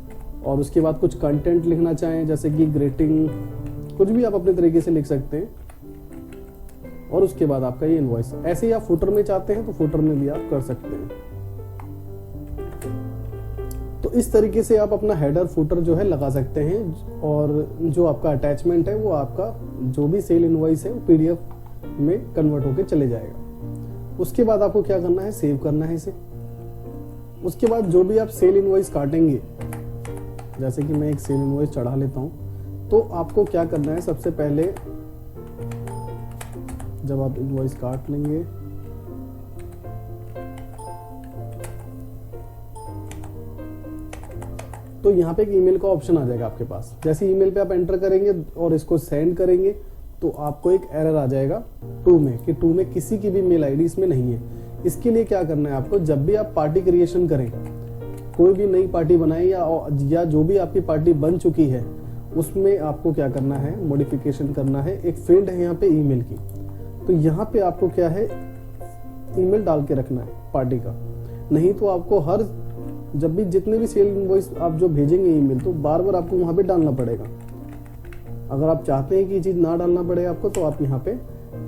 और उसके बाद कुछ कंटेंट लिखना चाहें जैसे कि ग्रीटिंग, कुछ भी आप अपने तरीके से लिख सकते हैं। और उसके बाद आपका ये इनवॉइस, ऐसे ही आप फुटर में चाहते हैं तो फुटर में भी आप कर सकते हैं। तो इस तरीके से आप अपना हेडर फुटर जो है लगा सकते हैं, और जो आपका अटैचमेंट है वो आपका जो भी सेल इनवॉइस है वो पीडीएफ में कन्वर्ट होके चले जाएगा। उसके बाद आपको क्या करना है, सेव करना है इसे। उसके बाद जो भी आप सेल इनवॉइस काटेंगे, जैसे कि मैं एक सेल इनवॉइस चढ़ा लेता हूं, तो आपको क्या करना है, सबसे पहले जब आप इनवॉइस काट लेंगे तो यहाँ पे एक ईमेल का ऑप्शन आ जाएगा आपके पास। जैसे ईमेल पे आप एंटर करेंगे और इसको सेंड करेंगे तो आपको एक एरर आ जाएगा टू में, कि टू में किसी की भी मेल आईडी इसमें नहीं है। इसके लिए क्या करना है आपको, जब भी आप पार्टी क्रिएशन करें, कोई भी नई पार्टी बनाए या जो भी आपकी पार्टी बन चुकी है उसमें आपको क्या करना है, मॉडिफिकेशन करना है। एक फील्ड है यहाँ पे ईमेल की, तो यहाँ पे आपको क्या है, ईमेल डाल के रखना है पार्टी का। नहीं तो आपको हर जब भी जितने भी सेल इनवॉइस आप जो भेजेंगे ईमेल, तो बार बार आपको वहां पे डालना पड़ेगा। अगर आप चाहते हैं कि ये चीज ना डालना पड़े आपको, तो आप यहाँ पे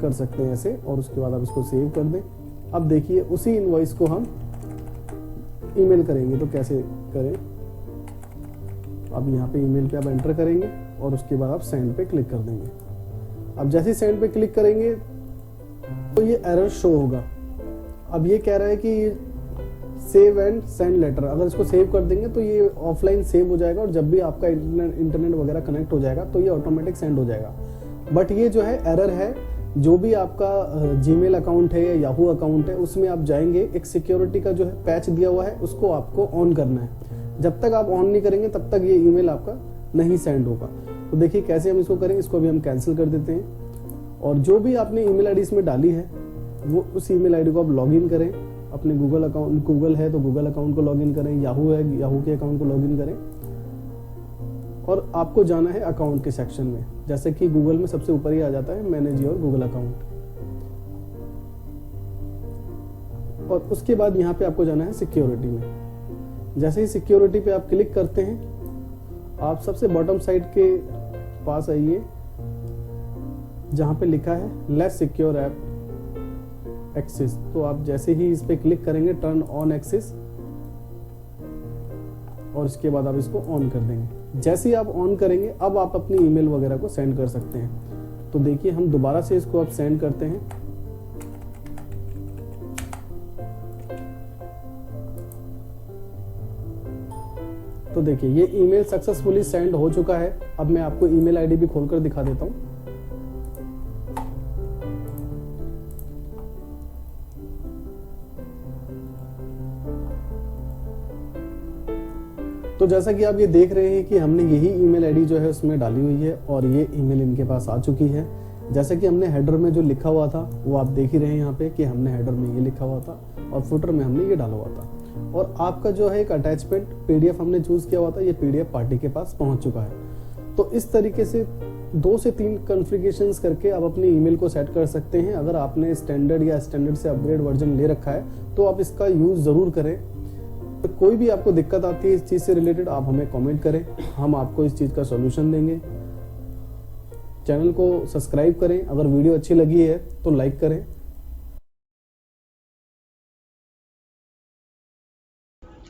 कर सकते हैं ऐसे, और उसके बाद आप इसको सेव कर दें। अब देखिए उसी इनवॉइस को हम ईमेल करेंगे तो कैसे करें। अब यहाँ पे ईमेल पे आप एंटर करेंगे और उसके बाद आप सेंड पे क्लिक कर देंगे। अब जैसे ही सेंड पे क्लिक करेंगे तो ये एरर शो होगा। अब ये कह रहा है कि सेव एंड सेंड लेटर, अगर इसको सेव कर देंगे तो ये ऑफलाइन सेव हो जाएगा, और जब भी आपका इंटरनेट वगैरह कनेक्ट हो जाएगा तो ये ऑटोमेटिक सेंड हो जाएगा। बट ये जो है एरर है, जो भी आपका जीमेल अकाउंट है या याहू अकाउंट है उसमें आप जाएंगे, एक सिक्योरिटी का जो है पैच दिया हुआ है उसको आपको ऑन करना है। जब तक आप ऑन नहीं करेंगे तब तक ये ईमेल आपका नहीं सेंड होगा। तो देखिए कैसे हम इसको करें, इसको भी हम कैंसिल कर देते हैं। और जो भी आपने ईमेल आईडी इसमें डाली है वो उस ईमेल आईडी को आप लॉगिन करें अपने गूगल अकाउंट, गूगल है तो गूगल अकाउंट को लॉगिन करें, याहू है याहू के अकाउंट को लॉगिन करें, और आपको जाना है अकाउंट के सेक्शन में। जैसे कि गूगल में सबसे ऊपर ही आ जाता है मैनेज योर गूगल अकाउंट, और उसके बाद यहाँ पे आपको जाना है सिक्योरिटी में। जैसे ही सिक्योरिटी पे आप क्लिक करते हैं, आप सबसे बॉटम साइड के पास आइए जहां पे लिखा है लेस सिक्योर ऐप एक्सेस। तो आप जैसे ही इस पे क्लिक करेंगे टर्न ऑन एक्सेस, और इसके बाद आप इसको ऑन कर देंगे। जैसे ही आप ऑन करेंगे अब आप अपनी ईमेल वगैरह को सेंड कर सकते हैं। तो देखिए हम दोबारा से इसको अब सेंड करते हैं। तो देखिए ये ईमेल सक्सेसफुली सेंड हो चुका है। अब मैं आपको ईमेल आईडी भी खोलकर दिखा देता हूं। तो जैसा कि आप ये देख रहे हैं कि हमने यही ईमेल आईडी जो है उसमें डाली हुई है, और ये ईमेल इनके पास आ चुकी है। जैसा कि हमने हेडर में जो लिखा हुआ था वो आप देख ही रहे हैं यहाँ पे कि हमने हेडर में ये लिखा हुआ था और फुटर में हमने ये डाला हुआ था। और आपका जो है एक अटैचमेंट पीडीएफ हमने चूज किया हुआ था, ये पीडीएफ पार्टी के पास पहुंच चुका है। तो इस तरीके से 2 से 3 कॉन्फ़िगरेशंस करके आप अपनी ईमेल को सेट कर सकते हैं। अगर आपने स्टैंडर्ड या स्टैंडर्ड से अपग्रेड वर्जन ले रखा है तो आप इसका यूज जरूर करें। तो कोई भी आपको दिक्कत आती है इस चीज से रिलेटेड, आप हमें कमेंट करें, हम आपको इस चीज का सॉल्यूशन देंगे। चैनल को सब्सक्राइब करें, अगर वीडियो अच्छी लगी है तो लाइक करें।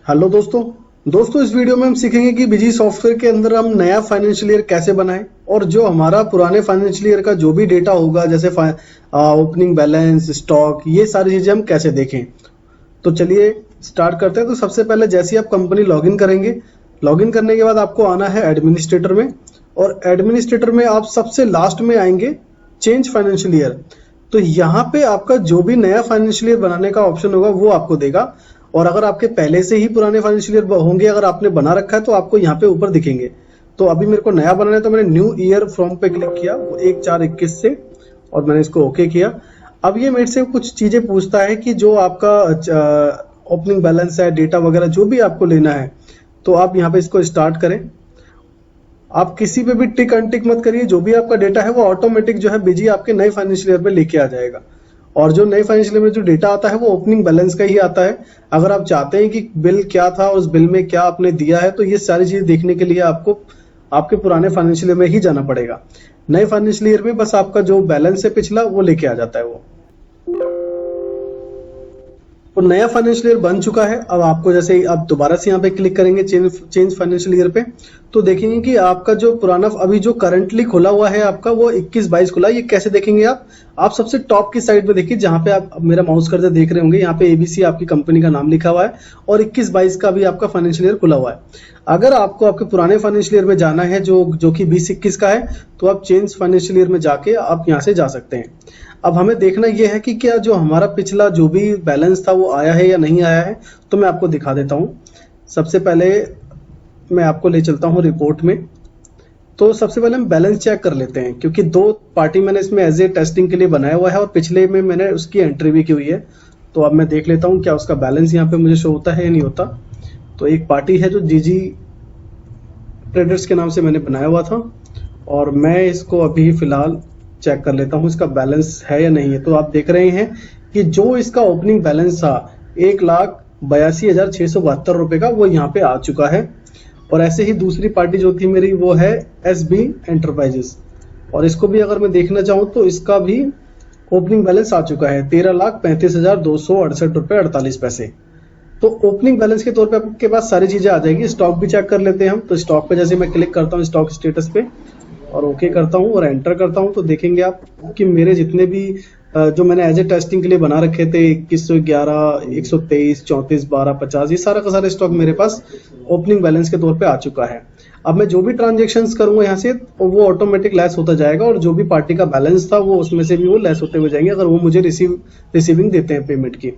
हेलो दोस्तों इस वीडियो में हम सीखेंगे कि बिजी सॉफ्टवेयर के अंदर हम नया फाइनेंशियल ईयर कैसे बनाएं, और जो हमारा पुराने फाइनेंशियल ईयर का जो भी डेटा होगा जैसे ओपनिंग बैलेंस, स्टॉक, ये सारी चीजें हम कैसे देखें। तो चलिए स्टार्ट करते हैं। तो सबसे पहले जैसे ही आप कंपनी लॉगिन करेंगे, लॉगिन करने के बाद आपको आना है एडमिनिस्ट्रेटर में, और एडमिनिस्ट्रेटर में आप सबसे लास्ट में आएंगे चेंज फाइनेंशियल ईयर। तो यहाँ पे आपका जो भी नया फाइनेंशियल ईयर बनाने का ऑप्शन होगा वो आपको देगा, और अगर आपके पहले से ही पुराने फाइनेंशियल ईयर होंगे, अगर आपने बना रखा है तो आपको यहाँ पे ऊपर दिखेंगे। तो अभी मेरे को नया बनाना है, तो मैंने न्यू ईयर फ्रॉम पे क्लिक किया, वो 1/4/21 से, और मैंने इसको ओके किया। अब ये मेरे से कुछ चीज़ें पूछता है कि जो आपका ओपनिंग बैलेंस है, डेटा वगैरह जो भी आपको लेना है, तो आप यहाँ पे इसको स्टार्ट करें। आप किसी पे भी टिक अनटिक मत करिए, जो भी आपका डेटा है वो ऑटोमेटिक जो है बिजी आपके नए फाइनेंशियल ईयर पे लेके आ जाएगा। और जो नए फाइनेंशियल ईयर में जो डेटा आता है वो ओपनिंग बैलेंस का ही आता है। अगर आप चाहते हैं कि बिल क्या था, उस बिल में क्या आपने दिया है, तो ये सारी चीज़ देखने के लिए आपको आपके पुराने फाइनेंशियल ईयर में ही जाना पड़ेगा। नए फाइनेंशियल ईयर में बस आपका जो बैलेंस है पिछला वो लेके आ जाता है वो। तो नया फाइनेंशियल ईयर बन चुका है। अब आपको जैसे ही आप दोबारा से यहाँ पे क्लिक करेंगे चेंज फाइनेंशियल ईयर पे, तो देखेंगे कि आपका जो पुराना अभी जो करंटली खुला हुआ है आपका वो 21-22 खुला है। ये कैसे देखेंगे आप सबसे टॉप की साइड पे देखिए, जहाँ पे आप मेरा माउस करते देख रहे होंगे, यहाँ पे एबीसी आपकी कंपनी का नाम लिखा हुआ है और 21-22 का भी आपका फाइनेंशियल ईयर खुला हुआ है। अगर आपको आपके पुराने फाइनेंशियल ईयर में जाना है जो कि 20-21 का है, तो आप चेंज फाइनेंशियल ईयर में जाके आप यहाँ से जा सकते हैं। अब हमें देखना यह है कि क्या जो हमारा पिछला जो भी बैलेंस था वो आया है या नहीं आया है, तो मैं आपको दिखा देता हूँ। सबसे पहले मैं आपको ले चलता हूँ रिपोर्ट में। तो सबसे पहले हम बैलेंस चेक कर लेते हैं, क्योंकि 2 पार्टी मैंने इसमें एज ए टेस्टिंग के लिए बनाया हुआ है और पिछले में मैंने उसकी एंट्री भी की हुई है। तो अब मैं देख लेता हूँ क्या उसका बैलेंस यहाँ पे मुझे शो होता है या नहीं होता। तो एक पार्टी है जो जीजी ट्रेडर्स के नाम से मैंने बनाया हुआ था, और मैं इसको अभी फिलहाल चेक कर लेता हूँ इसका बैलेंस है या नहीं है। तो आप देख रहे हैं कि जो इसका ओपनिंग बैलेंस था 1,82,672 रुपये का, वो यहाँ पे आ चुका है। और ऐसे ही दूसरी पार्टी जो थी मेरी वो है एसबी एंटरप्राइजेस, और इसको भी अगर मैं देखना चाहूँ तो इसका भी ओपनिंग बैलेंस आ चुका है 13,35,268 रुपये 48 पैसे। तो ओपनिंग बैलेंस के तौर पे आपके पास सारी चीज़ें आ जाएगी। स्टॉक भी चेक कर लेते हैं हम। तो स्टॉक पे जैसे मैं क्लिक करता हूँ स्टॉक स्टेटस पे और ओके करता हूँ और एंटर करता हूँ, तो देखेंगे आप कि मेरे जितने भी जो मैंने एज ए टेस्टिंग के लिए बना रखे थे 2111, 123, 34, 12, 50, ये सारा का सारा स्टॉक मेरे पास ओपनिंग बैलेंस के तौर पे आ चुका है। अब मैं जो भी ट्रांजेक्शन्स करूंगा यहाँ से वो ऑटोमेटिक लेस होता जाएगा, और जो भी पार्टी का बैलेंस था वो उसमें से भी वो लेस होते हुए जाएंगे अगर वो मुझे रिसीविंग देते हैं पेमेंट की।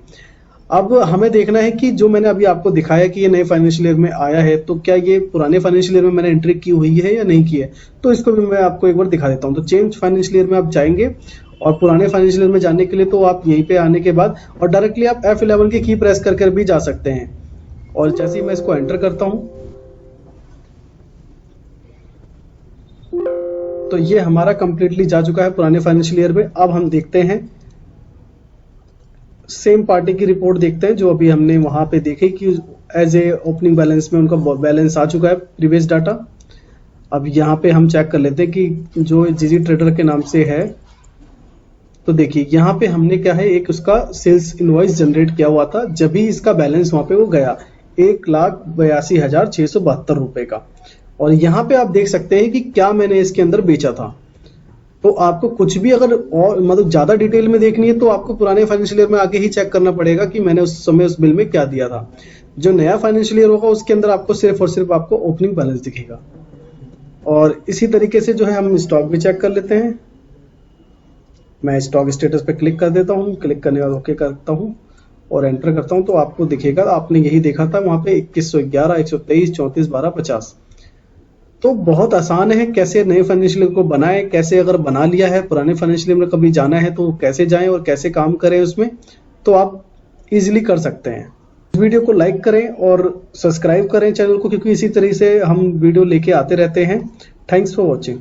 अब हमें देखना है कि जो मैंने अभी आपको दिखाया कि ये नए फाइनेंशियल ईयर में आया है, तो क्या ये पुराने फाइनेंशियल ईयर में मैंने एंट्री की हुई है या नहीं की है। तो इसको भी मैं आपको एक बार दिखा देता हूँ। तो चेंज फाइनेंशियल ईयर में आप जाएंगे, और पुराने फाइनेंशियल ईयर में जाने के लिए तो आप यहीं पे आने के बाद और डायरेक्टली आप F11 की की प्रेस कर भी जा सकते हैं। और जैसे ही मैं इसको एंटर करता हूँ, तो ये हमारा कंप्लीटली जा चुका है पुराने फाइनेंशियल ईयर में। अब हम देखते हैं सेम पार्टी की रिपोर्ट देखते हैं जो अभी हमने वहां पे देखी कि एज ए ओपनिंग बैलेंस में उनका बैलेंस आ चुका है प्रीवियस डाटा। अब यहाँ पे हम चेक कर लेते हैं कि जो जीजी ट्रेडर के नाम से है, तो देखिए यहाँ पे हमने क्या है एक उसका सेल्स इनवॉइस जनरेट किया हुआ था जब भी इसका बैलेंस वहां पे वो गया 1,82,672 रुपए का। और यहाँ पे आप देख सकते हैं कि क्या मैंने इसके अंदर बेचा था। तो आपको कुछ भी अगर और मतलब ज़्यादा डिटेल में देखनी है तो आपको पुराने फाइनेंशियल ईयर में आके ही चेक करना पड़ेगा कि मैंने उस समय उस बिल में क्या दिया था। जो नया फाइनेंशियल ईयर होगा उसके अंदर आपको सिर्फ और सिर्फ आपको ओपनिंग बैलेंस दिखेगा। और इसी तरीके से जो है हम स्टॉक भी चेक कर लेते हैं। मैं स्टॉक स्टेटस पे क्लिक कर देता हूँ, क्लिक करने के बाद ओके करता हूँ और एंटर करता हूँ, तो आपको दिखेगा आपने यही देखा था वहाँ पे 2111, 123, 34, 12, 50। तो बहुत आसान है कैसे नए फाइनेंशियल ईयर को बनाएं, कैसे अगर बना लिया है पुराने फाइनेंशियल ईयर में कभी जाना है तो कैसे जाएं और कैसे काम करें उसमें, तो आप इजीली कर सकते हैं। इस वीडियो को लाइक करें और सब्सक्राइब करें चैनल को, क्योंकि इसी तरह से हम वीडियो लेके आते रहते हैं। Thanks for watching.